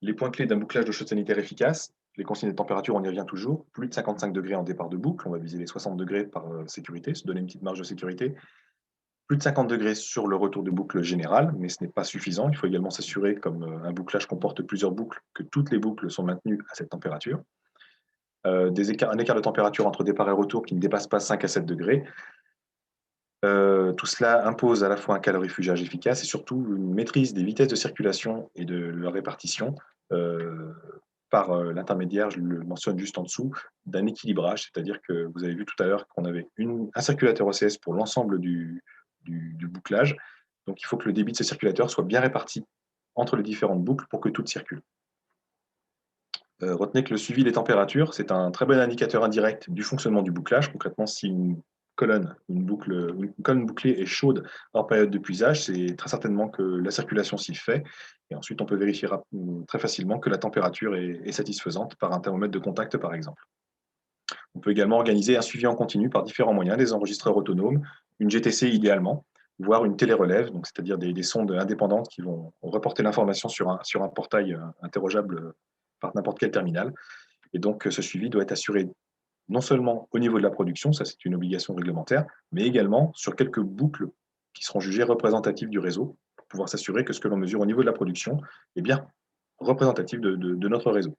Les points clés d'un bouclage de chaude sanitaire efficace, les consignes de température, on y revient toujours. Plus de 55 degrés en départ de boucle, on va viser les 60 degrés par sécurité, se donner une petite marge de sécurité. Plus de 50 degrés sur le retour de boucle général, mais ce n'est pas suffisant. Il faut également s'assurer, comme un bouclage comporte plusieurs boucles, que toutes les boucles sont maintenues à cette température. Un écart de température entre départ et retour qui ne dépasse pas 5 à 7 degrés. Tout cela impose à la fois un calorifugage efficace et surtout une maîtrise des vitesses de circulation et de leur répartition par l'intermédiaire, je le mentionne juste en dessous, d'un équilibrage. C'est-à-dire que vous avez vu tout à l'heure qu'on avait un circulateur OCS pour l'ensemble du bouclage. Donc il faut que le débit de ce circulateur soit bien réparti entre les différentes boucles pour que tout circule. Retenez que le suivi des températures, c'est un très bon indicateur indirect du fonctionnement du bouclage. Concrètement, si une colonne bouclée est chaude hors période de puisage, c'est très certainement que la circulation s'y fait. Et ensuite, on peut vérifier très facilement que la température est satisfaisante par un thermomètre de contact, par exemple. On peut également organiser un suivi en continu par différents moyens, des enregistreurs autonomes, une GTC idéalement, voire une télérelève, c'est-à-dire des sondes indépendantes qui vont reporter l'information sur un portail interrogeable par n'importe quel terminal. Et donc, ce suivi doit être assuré non seulement au niveau de la production, ça c'est une obligation réglementaire, mais également sur quelques boucles qui seront jugées représentatives du réseau, pour pouvoir s'assurer que ce que l'on mesure au niveau de la production est bien représentatif de notre réseau.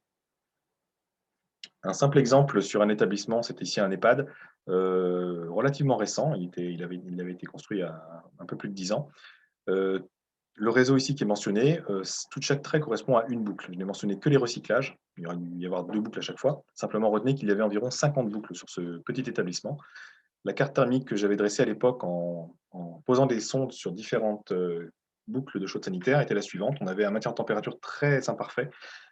Un simple exemple sur un établissement, c'est ici un EHPAD relativement récent, il avait été construit il y a un peu plus de 10 ans. Euh, le réseau ici qui est mentionné, toute chaque trait correspond à une boucle. Je n'ai mentionné que les recyclages, il aurait dû y avoir 2 boucles à chaque fois. Simplement retenez qu'il y avait environ 50 boucles sur ce petit établissement. La carte thermique que j'avais dressée à l'époque en posant des sondes sur différentes boucles de chaude sanitaire était la suivante. On avait un maintien en température très imparfait,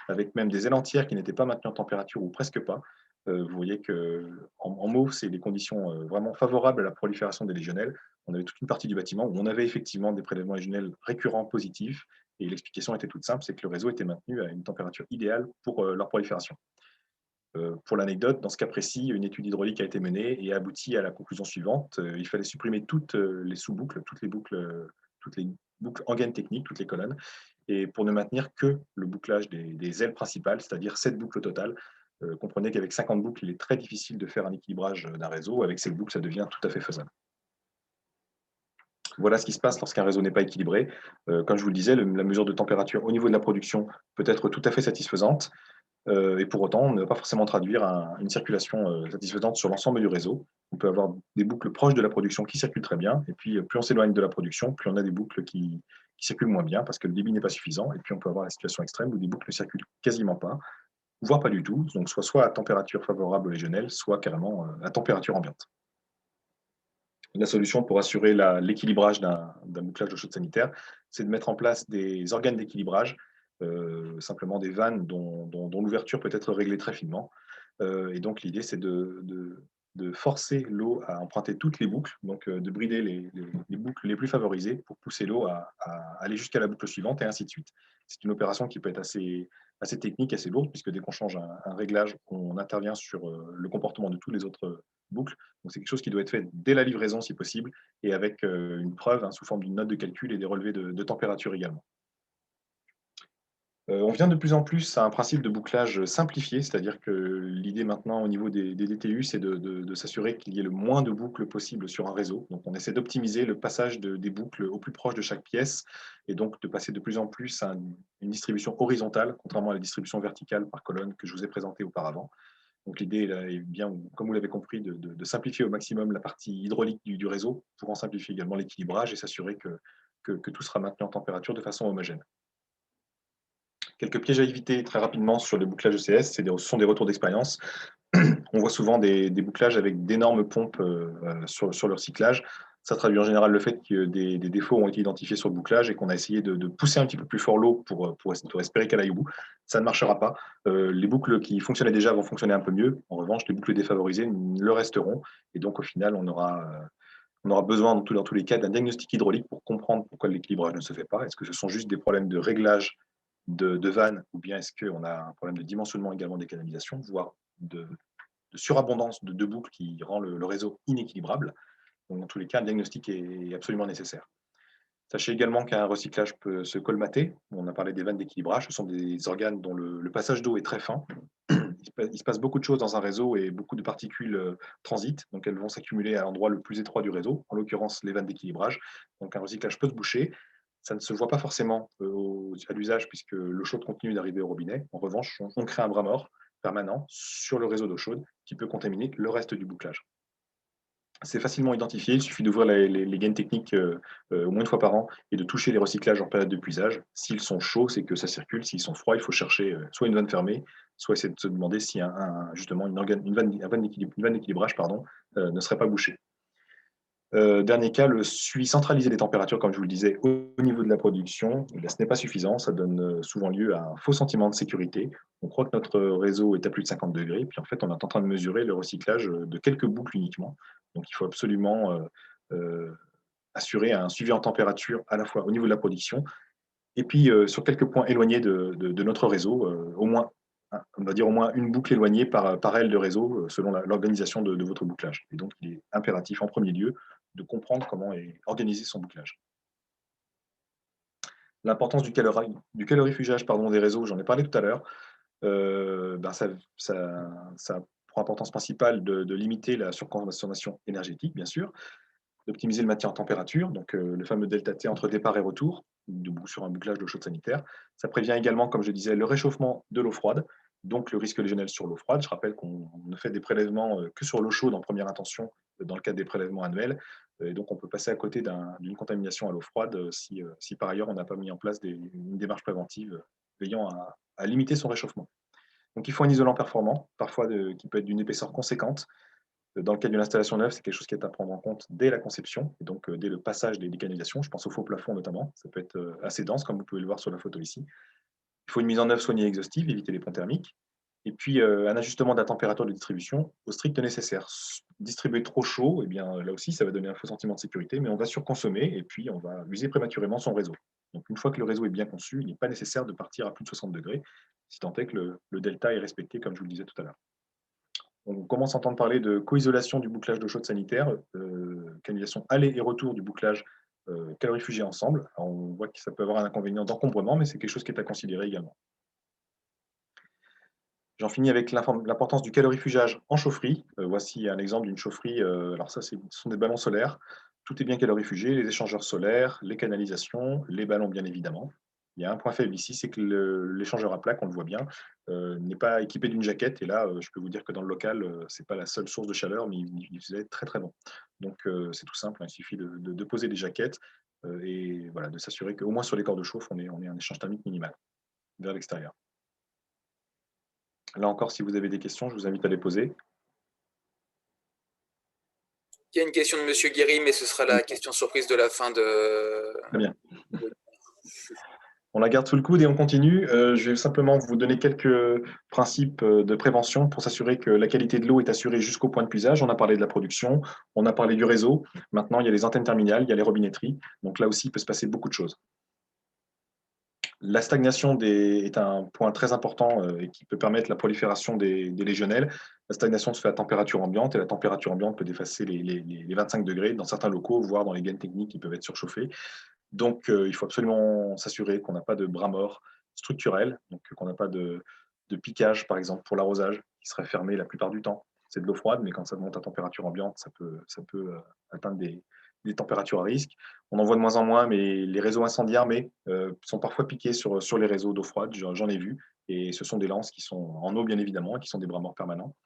avec même des ailes entières qui n'étaient pas maintenues en température ou presque pas. Vous voyez qu'en mauve, c'est les conditions vraiment favorables à la prolifération des légionnelles. On avait toute une partie du bâtiment où on avait effectivement des prélèvements légionnels récurrents positifs. Et l'explication était toute simple, c'est que le réseau était maintenu à une température idéale pour leur prolifération. Pour l'anecdote, dans ce cas précis, une étude hydraulique a été menée et a abouti à la conclusion suivante. Il fallait supprimer toutes les sous-boucles, toutes les boucles en gaine technique, toutes les colonnes, et pour ne maintenir que le bouclage des ailes principales, c'est-à-dire 7 boucles au total. Comprenez qu'avec 50 boucles, il est très difficile de faire un équilibrage d'un réseau. Avec 7 boucles, ça devient tout à fait faisable. Voilà ce qui se passe lorsqu'un réseau n'est pas équilibré. Comme je vous le disais, la mesure de température au niveau de la production peut être tout à fait satisfaisante. Et pour autant, ne va pas forcément traduire une circulation satisfaisante sur l'ensemble du réseau. On peut avoir des boucles proches de la production qui circulent très bien, et puis plus on s'éloigne de la production, plus on a des boucles qui circulent moins bien parce que le débit n'est pas suffisant, et puis on peut avoir la situation extrême où des boucles ne circulent quasiment pas, voire pas du tout, donc soit à température favorable au légionnel, soit carrément à température ambiante. La solution pour assurer l'équilibrage d'un bouclage de chaude sanitaire, c'est de mettre en place des organes d'équilibrage, simplement des vannes dont l'ouverture peut être réglée très finement. Et donc l'idée, c'est de forcer l'eau à emprunter toutes les boucles, donc de brider les boucles les plus favorisées pour pousser l'eau à aller jusqu'à la boucle suivante et ainsi de suite. C'est une opération qui peut être assez technique, assez lourde, puisque dès qu'on change un réglage, on intervient sur le comportement de toutes les autres boucles. Donc c'est quelque chose qui doit être fait dès la livraison si possible et avec une preuve sous forme d'une note de calcul et des relevés de température également. On vient de plus en plus à un principe de bouclage simplifié, c'est-à-dire que l'idée maintenant au niveau des DTU, c'est de s'assurer qu'il y ait le moins de boucles possible sur un réseau. Donc on essaie d'optimiser le passage des boucles au plus proche de chaque pièce et donc de passer de plus en plus à une distribution horizontale, contrairement à la distribution verticale par colonne que je vous ai présentée auparavant. Donc l'idée est bien, comme vous l'avez compris, de simplifier au maximum la partie hydraulique du réseau pour en simplifier également l'équilibrage et s'assurer que tout sera maintenu en température de façon homogène. Quelques pièges à éviter très rapidement sur les bouclages ECS, ce sont des retours d'expérience. On voit souvent des bouclages avec d'énormes pompes sur leur cyclage. Ça traduit en général le fait que des défauts ont été identifiés sur le bouclage et qu'on a essayé de pousser un petit peu plus fort l'eau pour espérer qu'elle aille au bout. Ça ne marchera pas. Les boucles qui fonctionnaient déjà vont fonctionner un peu mieux. En revanche, les boucles défavorisées le resteront. Et donc, au final, on aura besoin, dans tous les cas, d'un diagnostic hydraulique pour comprendre pourquoi l'équilibrage ne se fait pas. Est-ce que ce sont juste des problèmes de réglage de vannes ou bien est-ce qu'on a un problème de dimensionnement également des canalisations, voire de surabondance de boucles qui rend le réseau inéquilibrable. Donc, dans tous les cas, un diagnostic est absolument nécessaire. Sachez également qu'un recyclage peut se colmater. On a parlé des vannes d'équilibrage. Ce sont des organes dont le passage d'eau est très fin. Il se passe beaucoup de choses dans un réseau et beaucoup de particules transitent. Donc, elles vont s'accumuler à l'endroit le plus étroit du réseau, en l'occurrence les vannes d'équilibrage. Donc, un recyclage peut se boucher. Ça ne se voit pas forcément à l'usage puisque l'eau chaude continue d'arriver au robinet. En revanche, on crée un bras mort permanent sur le réseau d'eau chaude qui peut contaminer le reste du bouclage. C'est facilement identifié, il suffit d'ouvrir les gaines techniques au moins une fois par an et de toucher les recyclages en période de puisage. S'ils sont chauds, c'est que ça circule. S'ils sont froids, il faut chercher soit une vanne fermée, soit essayer de se demander si justement une vanne d'équilibrage ne serait pas bouchée. Dernier cas, le suivi centralisé des températures, comme je vous le disais, au niveau de la production, ce n'est pas suffisant. Ça donne souvent lieu à un faux sentiment de sécurité. On croit que notre réseau est à plus de 50 degrés, puis en fait, on est en train de mesurer le recyclage de quelques boucles uniquement. Donc, il faut absolument assurer un suivi en température à la fois au niveau de la production et puis sur quelques points éloignés de notre réseau, au moins, on va dire au moins une boucle éloignée par aile de réseau selon l'organisation de votre bouclage. Et donc, il est impératif en premier lieu de comprendre comment est organisé son bouclage. L'importance calorifugage des réseaux, j'en ai parlé tout à l'heure. Ça pour importance principale de limiter la surconsommation énergétique, bien sûr, d'optimiser le maintien en température, donc le fameux delta T entre départ et retour, sur un bouclage d'eau chaude sanitaire. Ça prévient également, comme je disais, le réchauffement de l'eau froide, donc le risque légionnel sur l'eau froide. Je rappelle qu'on ne fait des prélèvements que sur l'eau chaude en première intention dans le cadre des prélèvements annuels. Et donc on peut passer à côté d'une contamination à l'eau froide si par ailleurs on n'a pas mis en place une démarche préventive veillant à limiter son réchauffement. Donc il faut un isolant performant, parfois qui peut être d'une épaisseur conséquente. Dans le cas d'une installation neuve, c'est quelque chose qui est à prendre en compte dès la conception, et donc dès le passage des canalisations. Je pense au faux plafond notamment. Ça peut être assez dense, comme vous pouvez le voir sur la photo ici. Il faut une mise en œuvre soignée et exhaustive, éviter les ponts thermiques. Et puis, un ajustement de la température de distribution au strict nécessaire. Distribuer trop chaud, eh bien, là aussi, ça va donner un faux sentiment de sécurité, mais on va surconsommer et puis on va user prématurément son réseau. Donc, une fois que le réseau est bien conçu, il n'est pas nécessaire de partir à plus de 60 degrés, si tant est que le delta est respecté, comme je vous le disais tout à l'heure. On commence à entendre parler de co-isolation du bouclage d'eau chaude sanitaire, canalisation aller et retour du bouclage calorifugé ensemble. Alors, on voit que ça peut avoir un inconvénient d'encombrement, mais c'est quelque chose qui est à considérer également. J'en finis avec l'importance du calorifugage en chaufferie. Voici un exemple d'une chaufferie. Alors ça, ce sont des ballons solaires. Tout est bien calorifugé, les échangeurs solaires, les canalisations, les ballons bien évidemment. Il y a un point faible ici, c'est que l'échangeur à plaque, on le voit bien, n'est pas équipé d'une jaquette. Et là, je peux vous dire que dans le local, ce n'est pas la seule source de chaleur, mais il faisait très très bon. Donc c'est tout simple, hein, il suffit de poser des jaquettes et voilà, de s'assurer qu'au moins sur les corps de chauffe, on est un échange thermique minimal vers l'extérieur. Là encore, si vous avez des questions, je vous invite à les poser. Il y a une question de Monsieur Guéry, mais ce sera la question surprise de la fin de. Très bien. On la garde sous le coude et on continue. Je vais simplement vous donner quelques principes de prévention pour s'assurer que la qualité de l'eau est assurée jusqu'au point de puisage. On a parlé de la production, on a parlé du réseau. Maintenant, il y a les antennes terminales, il y a les robinetteries. Donc là aussi, il peut se passer beaucoup de choses. La stagnation est un point très important et qui peut permettre la prolifération des légionnelles. La stagnation se fait à température ambiante et la température ambiante peut dépasser les 25 degrés dans certains locaux, voire dans les gaines techniques qui peuvent être surchauffés. Donc, il faut absolument s'assurer qu'on n'a pas de bras morts structurels, donc qu'on n'a pas de piquage, par exemple, pour l'arrosage, qui serait fermé la plupart du temps. C'est de l'eau froide, mais quand ça monte à température ambiante, ça peut atteindre des températures à risque. On en voit de moins en moins, mais les réseaux incendiaires sont parfois piqués sur les réseaux d'eau froide, j'en ai vu, et ce sont des lances qui sont en eau, bien évidemment, et qui sont des bras morts permanents.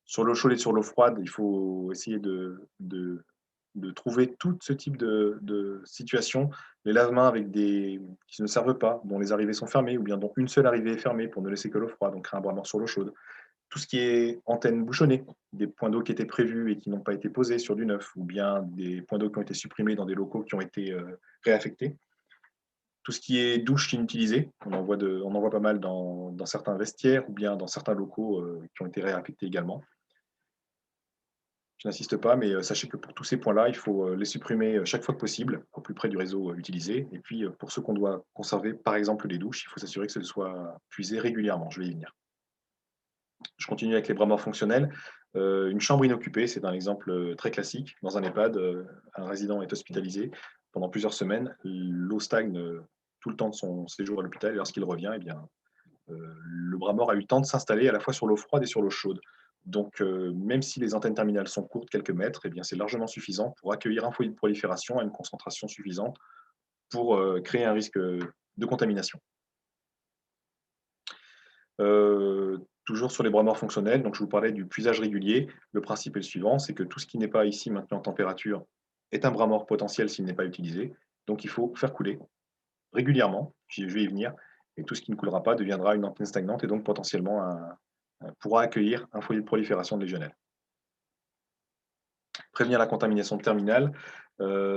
Sur l'eau chaude et sur l'eau froide, il faut essayer de trouver tout ce type de situation. Les lave-mains qui ne servent pas, dont les arrivées sont fermées, ou bien dont une seule arrivée est fermée pour ne laisser que l'eau froide, donc créer un bras mort sur l'eau chaude. tout ce qui est antennes bouchonnées, des points d'eau qui étaient prévus et qui n'ont pas été posés sur du neuf, ou bien des points d'eau qui ont été supprimés dans des locaux qui ont été réaffectés. Tout ce qui est douche inutilisée, on en voit pas mal dans certains vestiaires ou bien dans certains locaux qui ont été réaffectés également. Je n'insiste pas, mais sachez que pour tous ces points-là, il faut les supprimer chaque fois que possible, au plus près du réseau utilisé. Et puis, pour ceux qu'on doit conserver, par exemple les douches, il faut s'assurer que ce soit puisé régulièrement. Je vais y venir. Je continue avec les bras morts fonctionnels. Une chambre inoccupée, c'est un exemple très classique. Dans un EHPAD, un résident est hospitalisé pendant plusieurs semaines. L'eau stagne tout le temps de son séjour à l'hôpital. Et lorsqu'il revient, eh bien, le bras mort a eu le temps de s'installer à la fois sur l'eau froide et sur l'eau chaude. Donc, même si les antennes terminales sont courtes, quelques mètres, eh bien, c'est largement suffisant pour accueillir un foyer de prolifération à une concentration suffisante pour créer un risque de contamination. Toujours sur les bras morts fonctionnels, donc je vous parlais du puisage régulier. Le principe est le suivant, c'est que tout ce qui n'est pas ici maintenu en température est un bras mort potentiel s'il n'est pas utilisé. Donc il faut faire couler régulièrement, je vais y venir, et tout ce qui ne coulera pas deviendra une antenne stagnante et donc potentiellement pourra accueillir un foyer de prolifération de légionnaires. Prévenir la contamination terminale,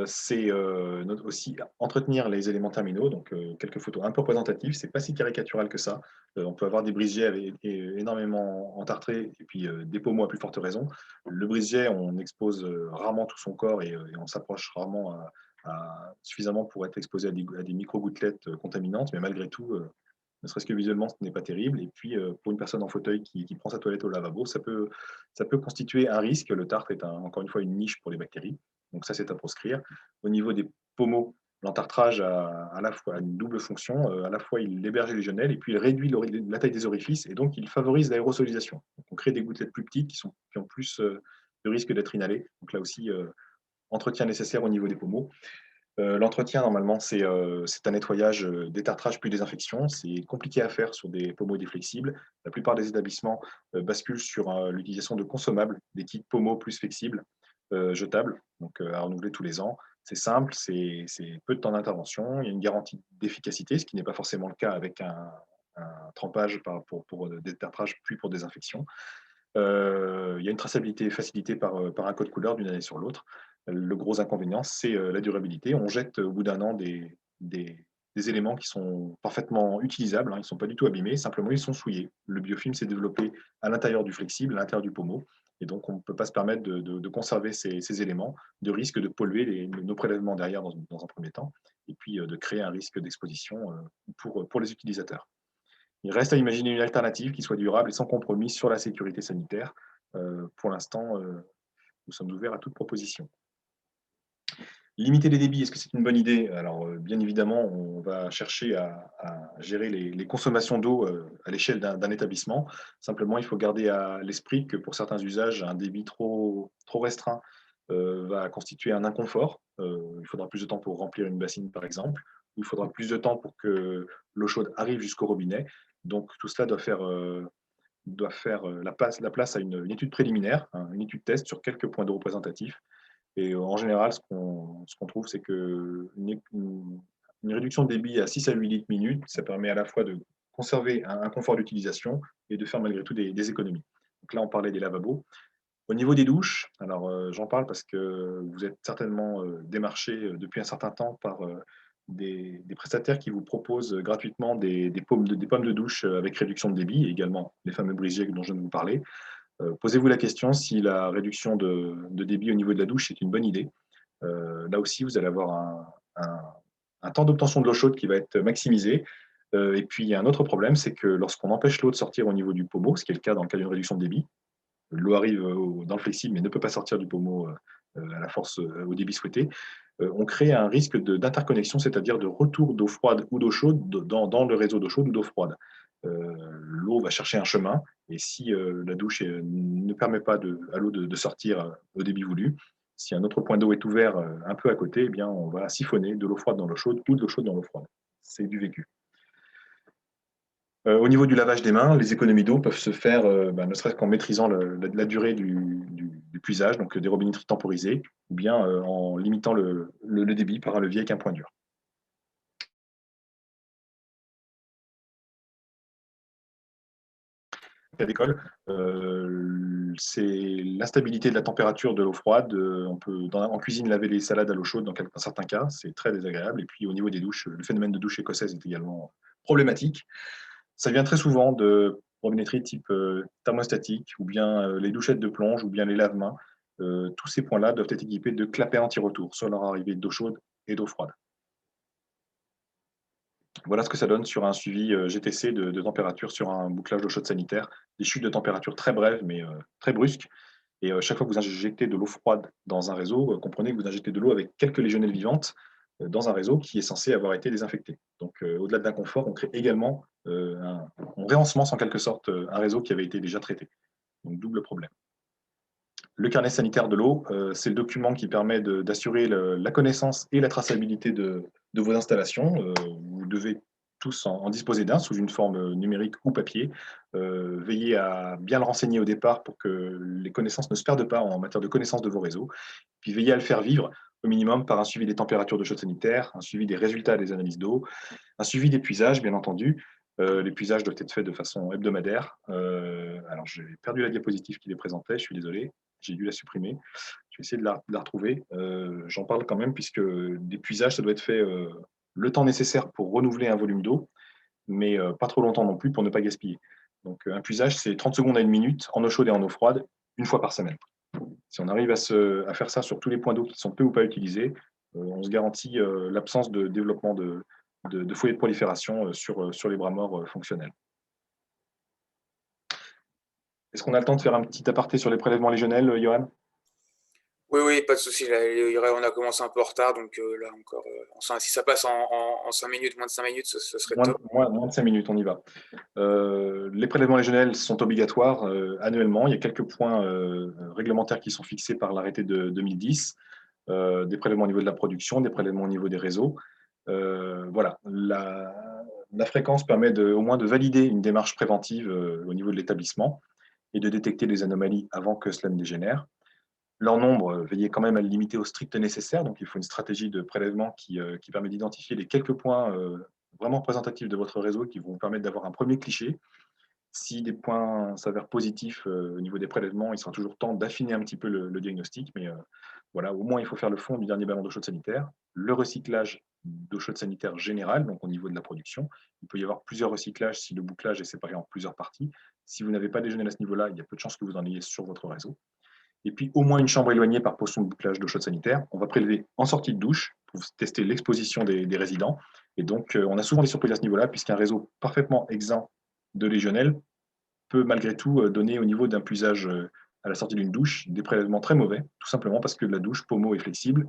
c'est aussi entretenir les éléments terminaux, donc quelques photos un peu représentatives, c'est pas si caricatural que ça. On peut avoir des brise-jets énormément entartrés et puis des pommeaux à plus forte raison. Le brise-jet, on expose rarement tout son corps et on s'approche rarement suffisamment pour être exposé à des micro-gouttelettes contaminantes, mais malgré tout, ne serait-ce que visuellement, ce n'est pas terrible. Et puis, pour une personne en fauteuil qui prend sa toilette au lavabo, ça peut constituer un risque. Le tartre est encore une fois une niche pour les bactéries. Donc ça, c'est à proscrire. Au niveau des pommeaux, l'entartrage a à la fois une double fonction. À la fois, il héberge les légionelles et puis il réduit la taille des orifices et donc il favorise l'aérosolisation. On crée des gouttelettes plus petites qui ont plus de risque d'être inhalées. Donc là aussi, entretien nécessaire au niveau des pommeaux. L'entretien, normalement, c'est un nettoyage, détartrage puis désinfection. C'est compliqué à faire sur des pommeaux déflexibles. La plupart des établissements basculent sur l'utilisation de consommables, des kits pommeaux plus flexibles, jetables, donc à renouveler tous les ans. C'est simple, c'est peu de temps d'intervention. Il y a une garantie d'efficacité, ce qui n'est pas forcément le cas avec un trempage pour détartrage puis pour désinfection. Il y a une traçabilité facilitée par un code couleur d'une année sur l'autre. Le gros inconvénient, c'est la durabilité. On jette au bout d'un an des éléments qui sont parfaitement utilisables, hein, ils ne sont pas du tout abîmés, simplement ils sont souillés. Le biofilm s'est développé à l'intérieur du flexible, à l'intérieur du pommeau, et donc on ne peut pas se permettre de conserver ces éléments, de risque de polluer nos prélèvements derrière dans un premier temps, et puis de créer un risque d'exposition pour les utilisateurs. Il reste à imaginer une alternative qui soit durable et sans compromis sur la sécurité sanitaire. Pour l'instant, nous sommes ouverts à toute proposition. Limiter les débits, est-ce que c'est une bonne idée? Alors, bien évidemment, on va chercher à gérer les consommations d'eau à l'échelle d'un établissement. Simplement, il faut garder à l'esprit que pour certains usages, un débit trop restreint va constituer un inconfort. Il faudra plus de temps pour remplir une bassine, par exemple. Il faudra plus de temps pour que l'eau chaude arrive jusqu'au robinet. Donc, tout cela doit faire la place à une étude préliminaire, hein, une étude test sur quelques points d'eau représentatifs. Et en général, ce qu'on trouve, c'est qu'une réduction de débit à 6 à 8 litres minute, ça permet à la fois de conserver un confort d'utilisation et de faire malgré tout des économies. Donc là, on parlait des lavabos. Au niveau des douches, alors j'en parle parce que vous êtes certainement démarché depuis un certain temps par des prestataires qui vous proposent gratuitement des pommes de douche avec réduction de débit, et également les fameux brise-jets dont je viens de vous parler. Posez-vous la question si la réduction de débit au niveau de la douche est une bonne idée. Là aussi, vous allez avoir un temps d'obtention de l'eau chaude qui va être maximisé. Et puis, il y a un autre problème, c'est que lorsqu'on empêche l'eau de sortir au niveau du pommeau, ce qui est le cas dans le cas d'une réduction de débit, l'eau arrive dans le flexible mais ne peut pas sortir du pommeau à la force, au débit souhaité, on crée un risque d'interconnexion, c'est-à-dire de retour d'eau froide ou d'eau chaude dans le réseau d'eau chaude ou d'eau froide. L'eau va chercher un chemin, et si la douche ne permet pas à l'eau de sortir au débit voulu, si un autre point d'eau est ouvert un peu à côté, eh bien, on va siphonner de l'eau froide dans l'eau chaude ou de l'eau chaude dans l'eau froide. C'est du vécu. Au niveau du lavage des mains, les économies d'eau peuvent se faire ne serait-ce qu'en maîtrisant la durée du puisage, donc des robinetteries temporisées, ou bien en limitant le débit par un levier avec un point dur. cas d'école, c'est l'instabilité de la température de l'eau froide. On peut, en cuisine, laver les salades à l'eau chaude dans certains cas, c'est très désagréable. Et puis au niveau des douches, le phénomène de douche écossaise est également problématique. Ça vient très souvent de robinetterie type thermostatique, ou bien les douchettes de plonge, ou bien les lave-mains. Tous ces points-là doivent être équipés de clapets anti-retour sur leur arrivée d'eau chaude et d'eau froide. Voilà ce que ça donne sur un suivi GTC de température sur un bouclage d'eau chaude sanitaire. Des chutes de température très brèves, mais très brusques. Et chaque fois que vous injectez de l'eau froide dans un réseau, comprenez que vous injectez de l'eau avec quelques légionelles vivantes dans un réseau qui est censé avoir été désinfecté. Donc, au-delà de l'inconfort, on crée également, on réensemence en quelque sorte un réseau qui avait été déjà traité. Donc, double problème. Le carnet sanitaire de l'eau, c'est le document qui permet d'assurer la connaissance et la traçabilité de vos installations. Vous devez tous en disposer d'un sous une forme numérique ou papier. Veillez à bien le renseigner au départ pour que les connaissances ne se perdent pas en matière de connaissance de vos réseaux. Puis veillez à le faire vivre au minimum par un suivi des températures de chaude sanitaire, un suivi des résultats des analyses d'eau, un suivi d'épuisage, bien entendu. L'épuisage doit être fait de façon hebdomadaire. Alors, j'ai perdu la diapositive qui les présentait, je suis désolé, j'ai dû la supprimer. Je vais essayer de la retrouver. J'en parle quand même, puisque l'épuisage, ça doit être fait le temps nécessaire pour renouveler un volume d'eau, mais pas trop longtemps non plus pour ne pas gaspiller. Donc, un puisage, c'est 30 secondes à 1 minute en eau chaude et en eau froide, une fois par semaine. Si on arrive à faire ça sur tous les points d'eau qui sont peu ou pas utilisés, on se garantit l'absence de développement de foyers de prolifération sur les bras morts fonctionnels. Est-ce qu'on a le temps de faire un petit aparté sur les prélèvements légionnels, Johan? Oui, pas de souci. On a commencé un peu en retard, donc là encore, si ça passe en 5 minutes, moins de 5 minutes, ce serait top. Moins de 5 minutes, on y va. Les prélèvements légionnels sont obligatoires annuellement. Il y a quelques points réglementaires qui sont fixés par l'arrêté de 2010. Des prélèvements au niveau de la production, des prélèvements au niveau des réseaux. Voilà, la fréquence permet au moins de valider une démarche préventive au niveau de l'établissement et de détecter les anomalies avant que cela ne dégénère. Leur nombre, veillez quand même à le limiter au strict nécessaire. Donc, il faut une stratégie de prélèvement qui permet d'identifier les quelques points vraiment représentatifs de votre réseau qui vont vous permettre d'avoir un premier cliché. Si des points s'avèrent positifs au niveau des prélèvements, il sera toujours temps d'affiner un petit peu le diagnostic. Mais voilà, au moins, il faut faire le fond du dernier ballon d'eau chaude sanitaire, le recyclage d'eau chaude sanitaire générale, donc au niveau de la production. Il peut y avoir plusieurs recyclages si le bouclage est séparé en plusieurs parties. Si vous n'avez pas déjeuné à ce niveau-là, il y a peu de chances que vous en ayez sur votre réseau. Et puis, au moins une chambre éloignée par potion de bouclage d'eau chaude sanitaire. On va prélever en sortie de douche pour tester l'exposition des résidents. Et donc, on a souvent des surprises à ce niveau-là, puisqu'un réseau parfaitement exempt de légionnelle peut malgré tout donner au niveau d'un puisage à la sortie d'une douche des prélèvements très mauvais, tout simplement parce que la douche, pommeau et flexible,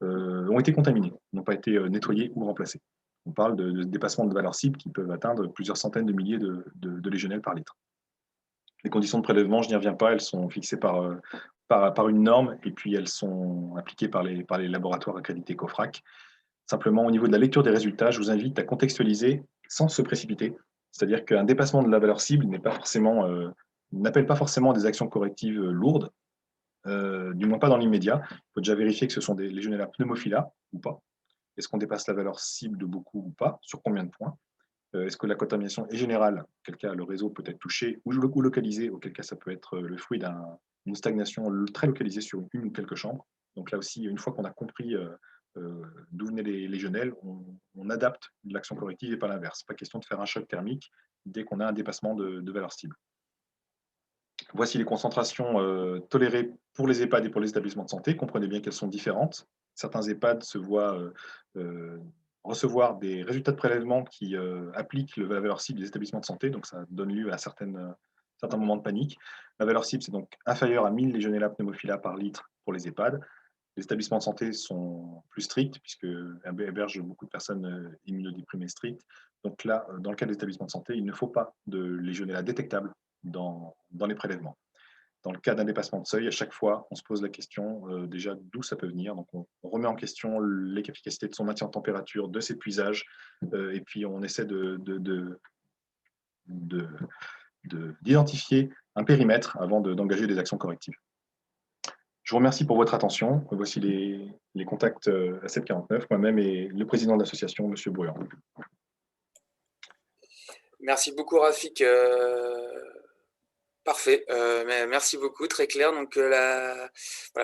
ont été contaminés, n'ont pas été nettoyés ou remplacés. On parle de dépassements de valeurs cibles qui peuvent atteindre plusieurs centaines de milliers de légionnelles par litre. Les conditions de prélèvement, je n'y reviens pas, elles sont fixées par une norme et puis elles sont appliquées par les laboratoires accrédités COFRAC. Simplement, au niveau de la lecture des résultats, je vous invite à contextualiser sans se précipiter. C'est-à-dire qu'un dépassement de la valeur cible n'appelle pas forcément des actions correctives lourdes, du moins pas dans l'immédiat. Il faut déjà vérifier que ce sont des Legionella pneumophila ou pas. Est-ce qu'on dépasse la valeur cible de beaucoup ou pas? Sur combien de points? Est-ce que la contamination est générale? Auquel cas, le réseau peut être touché ou localisé, auquel cas, ça peut être le fruit d'une stagnation très localisée sur une ou quelques chambres. Donc là aussi, une fois qu'on a compris d'où venaient les légionelles, on adapte l'action corrective et pas l'inverse. Pas question de faire un choc thermique dès qu'on a un dépassement de valeur cible. Voici les concentrations tolérées pour les EHPAD et pour les établissements de santé. Comprenez bien qu'elles sont différentes. Certains EHPAD se voient recevoir des résultats de prélèvement qui appliquent la valeur cible des établissements de santé, donc ça donne lieu à certains moments de panique. La valeur cible, c'est donc inférieur à 1000 Legionella pneumophila par litre pour les EHPAD. Les établissements de santé sont plus stricts, puisqu'ils hébergent beaucoup de personnes immunodéprimées strictes. Donc là, dans le cas des établissements de santé, il ne faut pas de Legionella détectable dans les prélèvements. Dans le cas d'un dépassement de seuil, à chaque fois, on se pose la question déjà d'où ça peut venir. Donc, on remet en question l'efficacité de son maintien en température, de ses puisages, et puis on essaie d'identifier un périmètre avant d'engager des actions correctives. Je vous remercie pour votre attention. Voici les contacts à 749, moi-même et le président de l'association, M. Bruyant. Merci beaucoup, Rafik. Parfait. Merci beaucoup, très clair. Donc, voilà,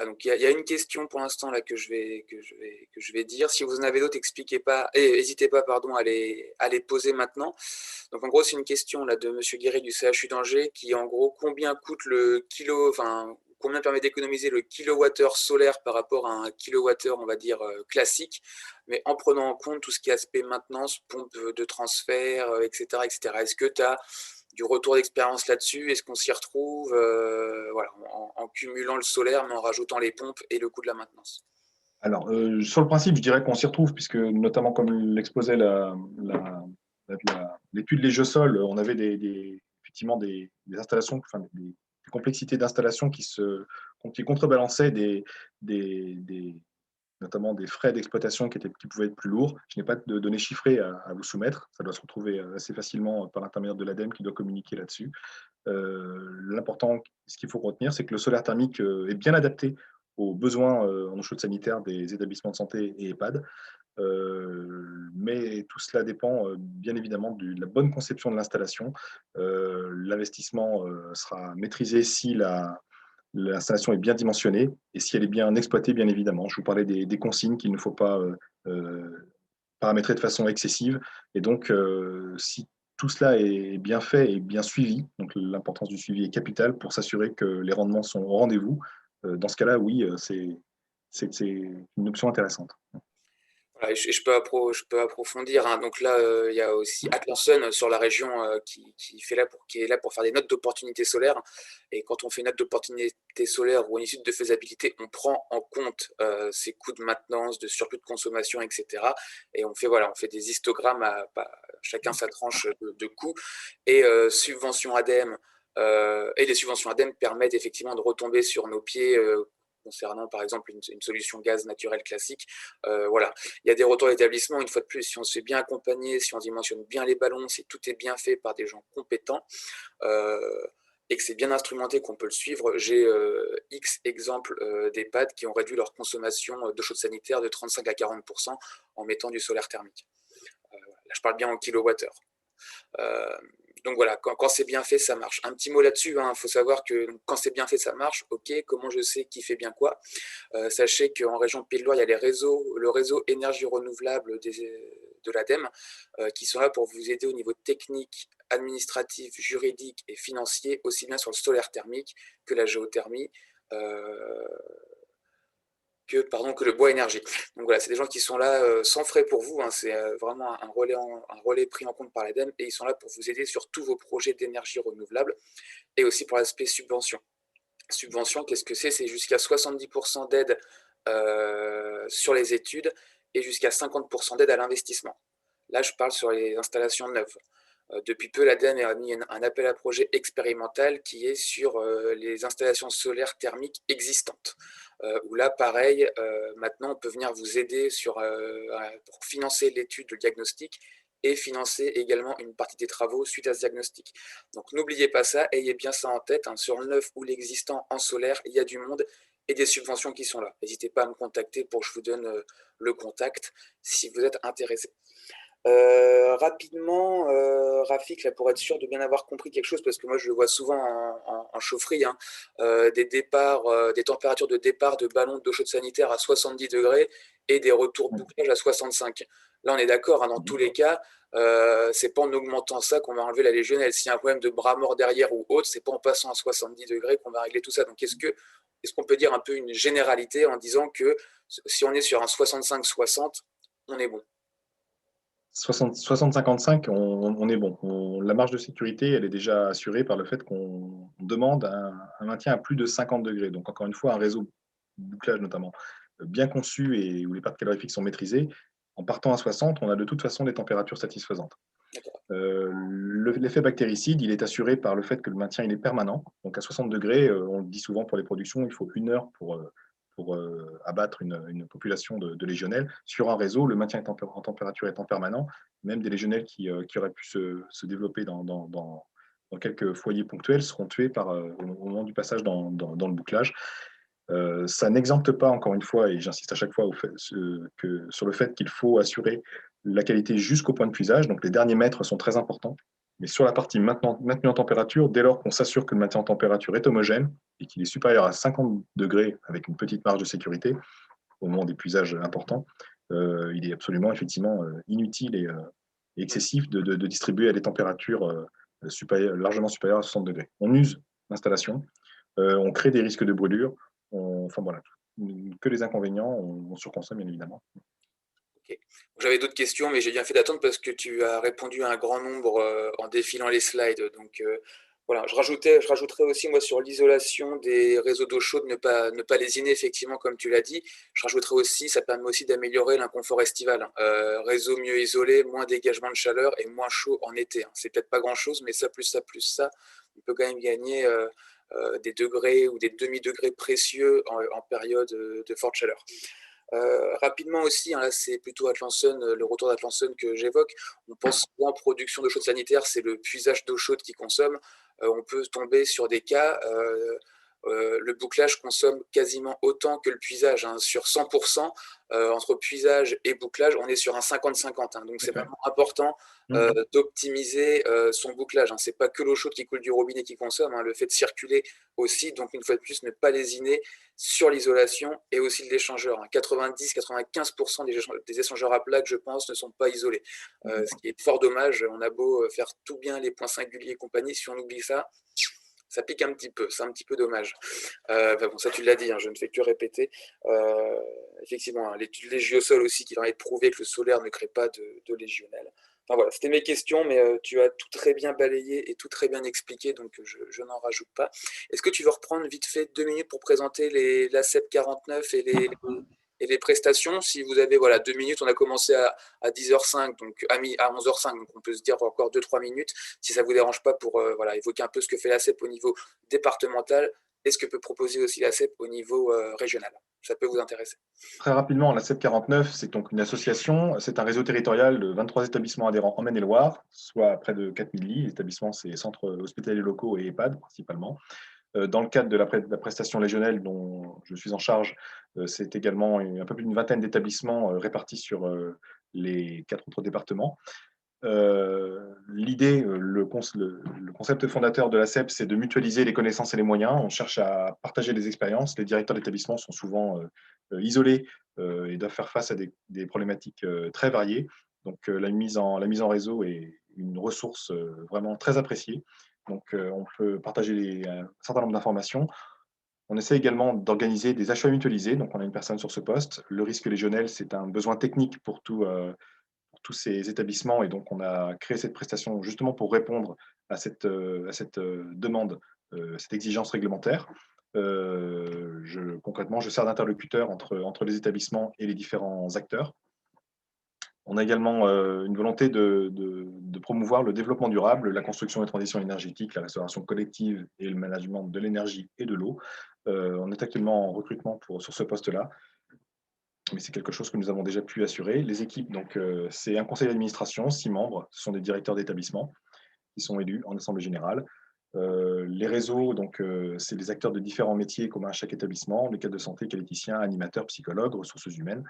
donc il y a une question pour l'instant là que je vais dire. Si vous en avez d'autres, expliquez pas, n'hésitez pas, pardon, à les poser maintenant. Donc, en gros, c'est une question là de Monsieur Guéry du CHU d'Angers qui, en gros, combien coûte le kilo, enfin, combien permet d'économiser le kilowattheure solaire par rapport à un kilowattheure, on va dire, classique, mais en prenant en compte tout ce qui est aspect maintenance, pompe de transfert, etc., etc. Est-ce que tu as du retour d'expérience là-dessus? Est-ce qu'on s'y retrouve, voilà, en cumulant le solaire, mais en rajoutant les pompes et le coût de la maintenance? Alors, sur le principe, je dirais qu'on s'y retrouve, puisque notamment comme l'exposait l'étude Les Jeux Sols, on avait effectivement des installations, enfin, des complexités d'installation qui contrebalançaient notamment des frais d'exploitation qui pouvaient être plus lourds. Je n'ai pas de données chiffrées à vous soumettre. Ça doit se retrouver assez facilement par l'intermédiaire de l'ADEME qui doit communiquer là-dessus. L'important, ce qu'il faut retenir, c'est que le solaire thermique est bien adapté aux besoins en eau chaude sanitaire des établissements de santé et EHPAD. Mais tout cela dépend bien évidemment de la bonne conception de l'installation. L'investissement sera maîtrisé si l'installation est bien dimensionnée et si elle est bien exploitée, bien évidemment. Je vous parlais des consignes qu'il ne faut pas paramétrer de façon excessive. Et donc, si tout cela est bien fait et bien suivi, donc l'importance du suivi est capitale pour s'assurer que les rendements sont au rendez-vous, dans ce cas-là, oui, c'est une option intéressante. Voilà, et je peux approfondir, hein. Donc là, il y a aussi Atlanson sur la région qui est là pour faire des notes d'opportunité solaire. Et quand on fait une note d'opportunité solaire ou une étude de faisabilité, on prend en compte ces coûts de maintenance, de surplus de consommation, etc. Et on fait des histogrammes chacun sa tranche de coûts. Et subventions ADEME. Et les subventions ADEME permettent effectivement de retomber sur nos pieds concernant par exemple une solution gaz naturel classique. Voilà, il y a des retours d'établissement, une fois de plus, si on se fait bien accompagner, si on dimensionne bien les ballons, si tout est bien fait par des gens compétents, et que c'est bien instrumenté, qu'on peut le suivre. J'ai X exemples d'EHPAD qui ont réduit leur consommation de chaude sanitaire de 35 à 40% en mettant du solaire thermique. Là, je parle bien en kilowattheure. Euh, donc voilà, quand c'est bien fait, ça marche. Un petit mot là-dessus, il faut savoir que quand c'est bien fait, ça marche. Ok, comment je sais qui fait bien quoi? Sachez qu'en région Pays de Loire, il y a le réseau énergie renouvelable de l'ADEME qui sont là pour vous aider au niveau technique, administratif, juridique et financier, aussi bien sur le solaire thermique que la géothermie, euh, que le bois énergie. Donc voilà, c'est des gens qui sont là sans frais pour vous, hein. C'est vraiment un relais pris en compte par l'ADEME et ils sont là pour vous aider sur tous vos projets d'énergie renouvelable et aussi pour l'aspect subvention. Subvention, qu'est-ce que c'est? C'est jusqu'à 70% d'aide sur les études et jusqu'à 50% d'aide à l'investissement. Là, je parle sur les installations neuves. Depuis peu, l'ADEME a mis un appel à projet expérimental qui est sur les installations solaires thermiques existantes. Où là, pareil, maintenant, on peut venir vous aider pour financer l'étude, le diagnostic, et financer également une partie des travaux suite à ce diagnostic. Donc n'oubliez pas ça, ayez bien ça en tête, hein. Sur le neuf ou l'existant en solaire, il y a du monde et des subventions qui sont là. N'hésitez pas à me contacter pour que je vous donne le contact si vous êtes intéressé. Rapidement, Rafik, là, pour être sûr de bien avoir compris quelque chose, parce que moi je le vois souvent en chaufferie, hein, des températures de départ de ballons d'eau chaude sanitaire à 70 degrés et des retours de bouclage à 65. Là, on est d'accord, hein, dans tous les cas, c'est pas en augmentant ça qu'on va enlever la légionnelle. S'il y a un problème de bras mort derrière ou autre, c'est pas en passant à 70 degrés qu'on va régler tout ça. Donc, est-ce qu'on peut dire un peu une généralité en disant que si on est sur un 65-60, on est bon? 60-55, on est bon. La marge de sécurité, elle est déjà assurée par le fait qu'on demande un maintien à plus de 50 degrés. Donc, encore une fois, un réseau bouclage notamment bien conçu et où les parts calorifiques sont maîtrisées. En partant à 60, on a de toute façon des températures satisfaisantes. L'effet bactéricide, il est assuré par le fait que le maintien il est permanent. Donc à 60 degrés, on le dit souvent pour les productions, il faut 1 heure pour abattre une population de légionelles. Sur un réseau, le maintien en température étant permanent, même des légionelles qui auraient pu se développer dans quelques foyers ponctuels seront tués au moment du passage dans le bouclage. Ça n'exempte pas, encore une fois, et j'insiste à chaque fois sur le fait qu'il faut assurer la qualité jusqu'au point de puisage. Donc les derniers mètres sont très importants. Mais sur la partie maintenue en température, dès lors qu'on s'assure que le maintien en température est homogène et qu'il est supérieur à 50 degrés avec une petite marge de sécurité au moment d'épuisage important, il est absolument effectivement inutile et excessif de distribuer à des températures largement supérieures à 60 degrés. On use l'installation, on crée des risques de brûlure, enfin voilà, que les inconvénients, on surconsomme bien évidemment. Ok. J'avais d'autres questions, mais j'ai bien fait d'attendre parce que tu as répondu à un grand nombre en défilant les slides. Donc voilà, je rajouterais aussi moi sur l'isolation des réseaux d'eau chaude, ne pas lésiner effectivement comme tu l'as dit. Je rajouterais aussi, ça permet aussi d'améliorer l'inconfort estival, hein. Réseau mieux isolé, moins dégagement de chaleur et moins chaud en été, hein. C'est peut-être pas grand-chose, mais ça plus ça plus ça, on peut quand même gagner des degrés ou des demi-degrés précieux en période de forte chaleur. Rapidement aussi, hein, là c'est plutôt Atlanson, le retour d'Atlanson que j'évoque. On pense souvent en production d'eau chaude sanitaire, c'est le puisage d'eau chaude qui consomme. On peut tomber sur des cas, le bouclage consomme quasiment autant que le puisage, hein. Sur 100%, entre puisage et bouclage, on est sur un 50-50, hein. Donc c'est vraiment important d'optimiser son bouclage, hein. C'est pas que l'eau chaude qui coule du robinet qui consomme, hein, le fait de circuler aussi. Donc une fois de plus, ne pas lésiner sur l'isolation et aussi l'échangeur. 90-95% des échangeurs à plaques, je pense, ne sont pas isolés. Ce qui est fort dommage. On a beau faire tout bien les points singuliers et compagnie, si on oublie ça, ça pique un petit peu. C'est un petit peu dommage. Enfin bon, ça tu l'as dit, hein, je ne fais que répéter. Effectivement, hein, l'étude Légiosol aussi qui va être prouvé que le solaire ne crée pas de légionnelle. Enfin voilà, c'était mes questions, mais tu as tout très bien balayé et tout très bien expliqué, donc je n'en rajoute pas. Est-ce que tu veux reprendre vite fait 2 minutes pour présenter l'ACEP 49 et les prestations? Si vous avez voilà, 2 minutes, on a commencé à 10h05, donc à 11h05, donc on peut se dire encore 2-3 minutes, si ça ne vous dérange pas, pour voilà, évoquer un peu ce que fait l'ACEP au niveau départemental et ce que peut proposer aussi l'ACEP au niveau régional. Ça peut vous intéresser. Très rapidement, la CEP 49, c'est donc une association, c'est un réseau territorial de 23 établissements adhérents en Maine-et-Loire, soit près de 4000 lits. Les établissements, c'est centres hospitaliers locaux et EHPAD principalement. Dans le cadre de la prestation légionnelle dont je suis en charge, c'est également un peu plus d'une vingtaine d'établissements répartis sur les 4 autres départements. L'idée, le concept fondateur de l'ACEP, c'est de mutualiser les connaissances et les moyens. On cherche à partager des expériences. Les directeurs d'établissement sont souvent isolés et doivent faire face à des problématiques très variées. Donc, la mise en réseau est une ressource vraiment très appréciée. Donc, on peut partager un certain nombre d'informations. On essaie également d'organiser des achats mutualisés. Donc, on a une personne sur ce poste. Le risque légionnel, c'est un besoin technique pour tous ces établissements. Et donc, on a créé cette prestation justement pour répondre à cette demande, cette exigence réglementaire. Concrètement, je sers d'interlocuteur entre les établissements et les différents acteurs. On a également une volonté de promouvoir le développement durable, la construction et transition énergétique, la restauration collective et le management de l'énergie et de l'eau. On est actuellement en recrutement sur ce poste-là, mais c'est quelque chose que nous avons déjà pu assurer. Les équipes, donc, c'est un conseil d'administration, 6 membres, ce sont des directeurs d'établissement qui sont élus en assemblée générale. Les réseaux, donc, c'est des acteurs de différents métiers communs à chaque établissement, les cadres de santé, qualiticiens, animateurs, psychologues, ressources humaines.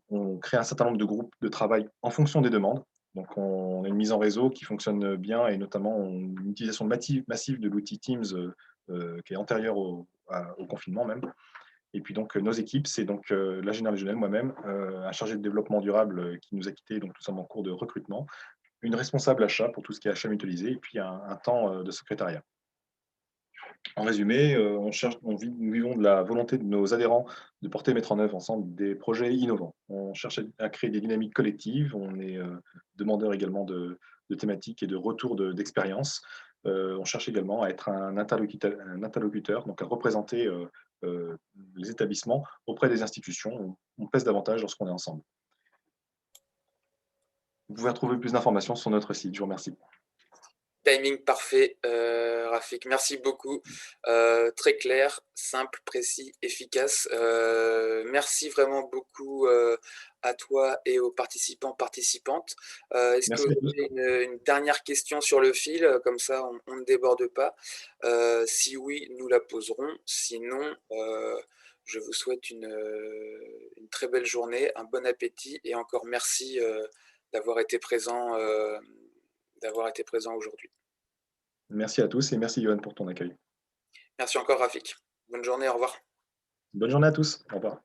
On crée un certain nombre de groupes de travail en fonction des demandes. Donc, on a une mise en réseau qui fonctionne bien et notamment une utilisation massive de l'outil Teams qui est antérieure au confinement même. Et puis donc nos équipes, c'est donc l'ingénieur régional, moi-même, un chargé de développement durable qui nous a quittés, donc nous sommes en cours de recrutement, une responsable achat pour tout ce qui est achat mutualisé, et puis un temps de secrétariat. En résumé, nous vivons de la volonté de nos adhérents de porter et mettre en œuvre ensemble des projets innovants. On cherche à créer des dynamiques collectives, on est demandeur également de thématiques et de retours d'expérience. On cherche également à être un interlocuteur, donc à représenter les établissements auprès des institutions. On pèse davantage lorsqu'on est ensemble. Vous pouvez retrouver plus d'informations sur notre site. Je vous remercie. Timing parfait, Rafik. Merci beaucoup. Très clair, simple, précis, efficace. Merci vraiment beaucoup à toi et aux participants, participantes. Est-ce que Merci vous à tous. avez une dernière question sur le fil? Comme ça, on ne déborde pas. Si oui, nous la poserons. Sinon, je vous souhaite une très belle journée, un bon appétit et encore merci d'avoir été présent d'avoir été présent aujourd'hui. Merci à tous et merci Johan pour ton accueil. Merci encore, Rafik. Bonne journée, au revoir. Bonne journée à tous. Au revoir.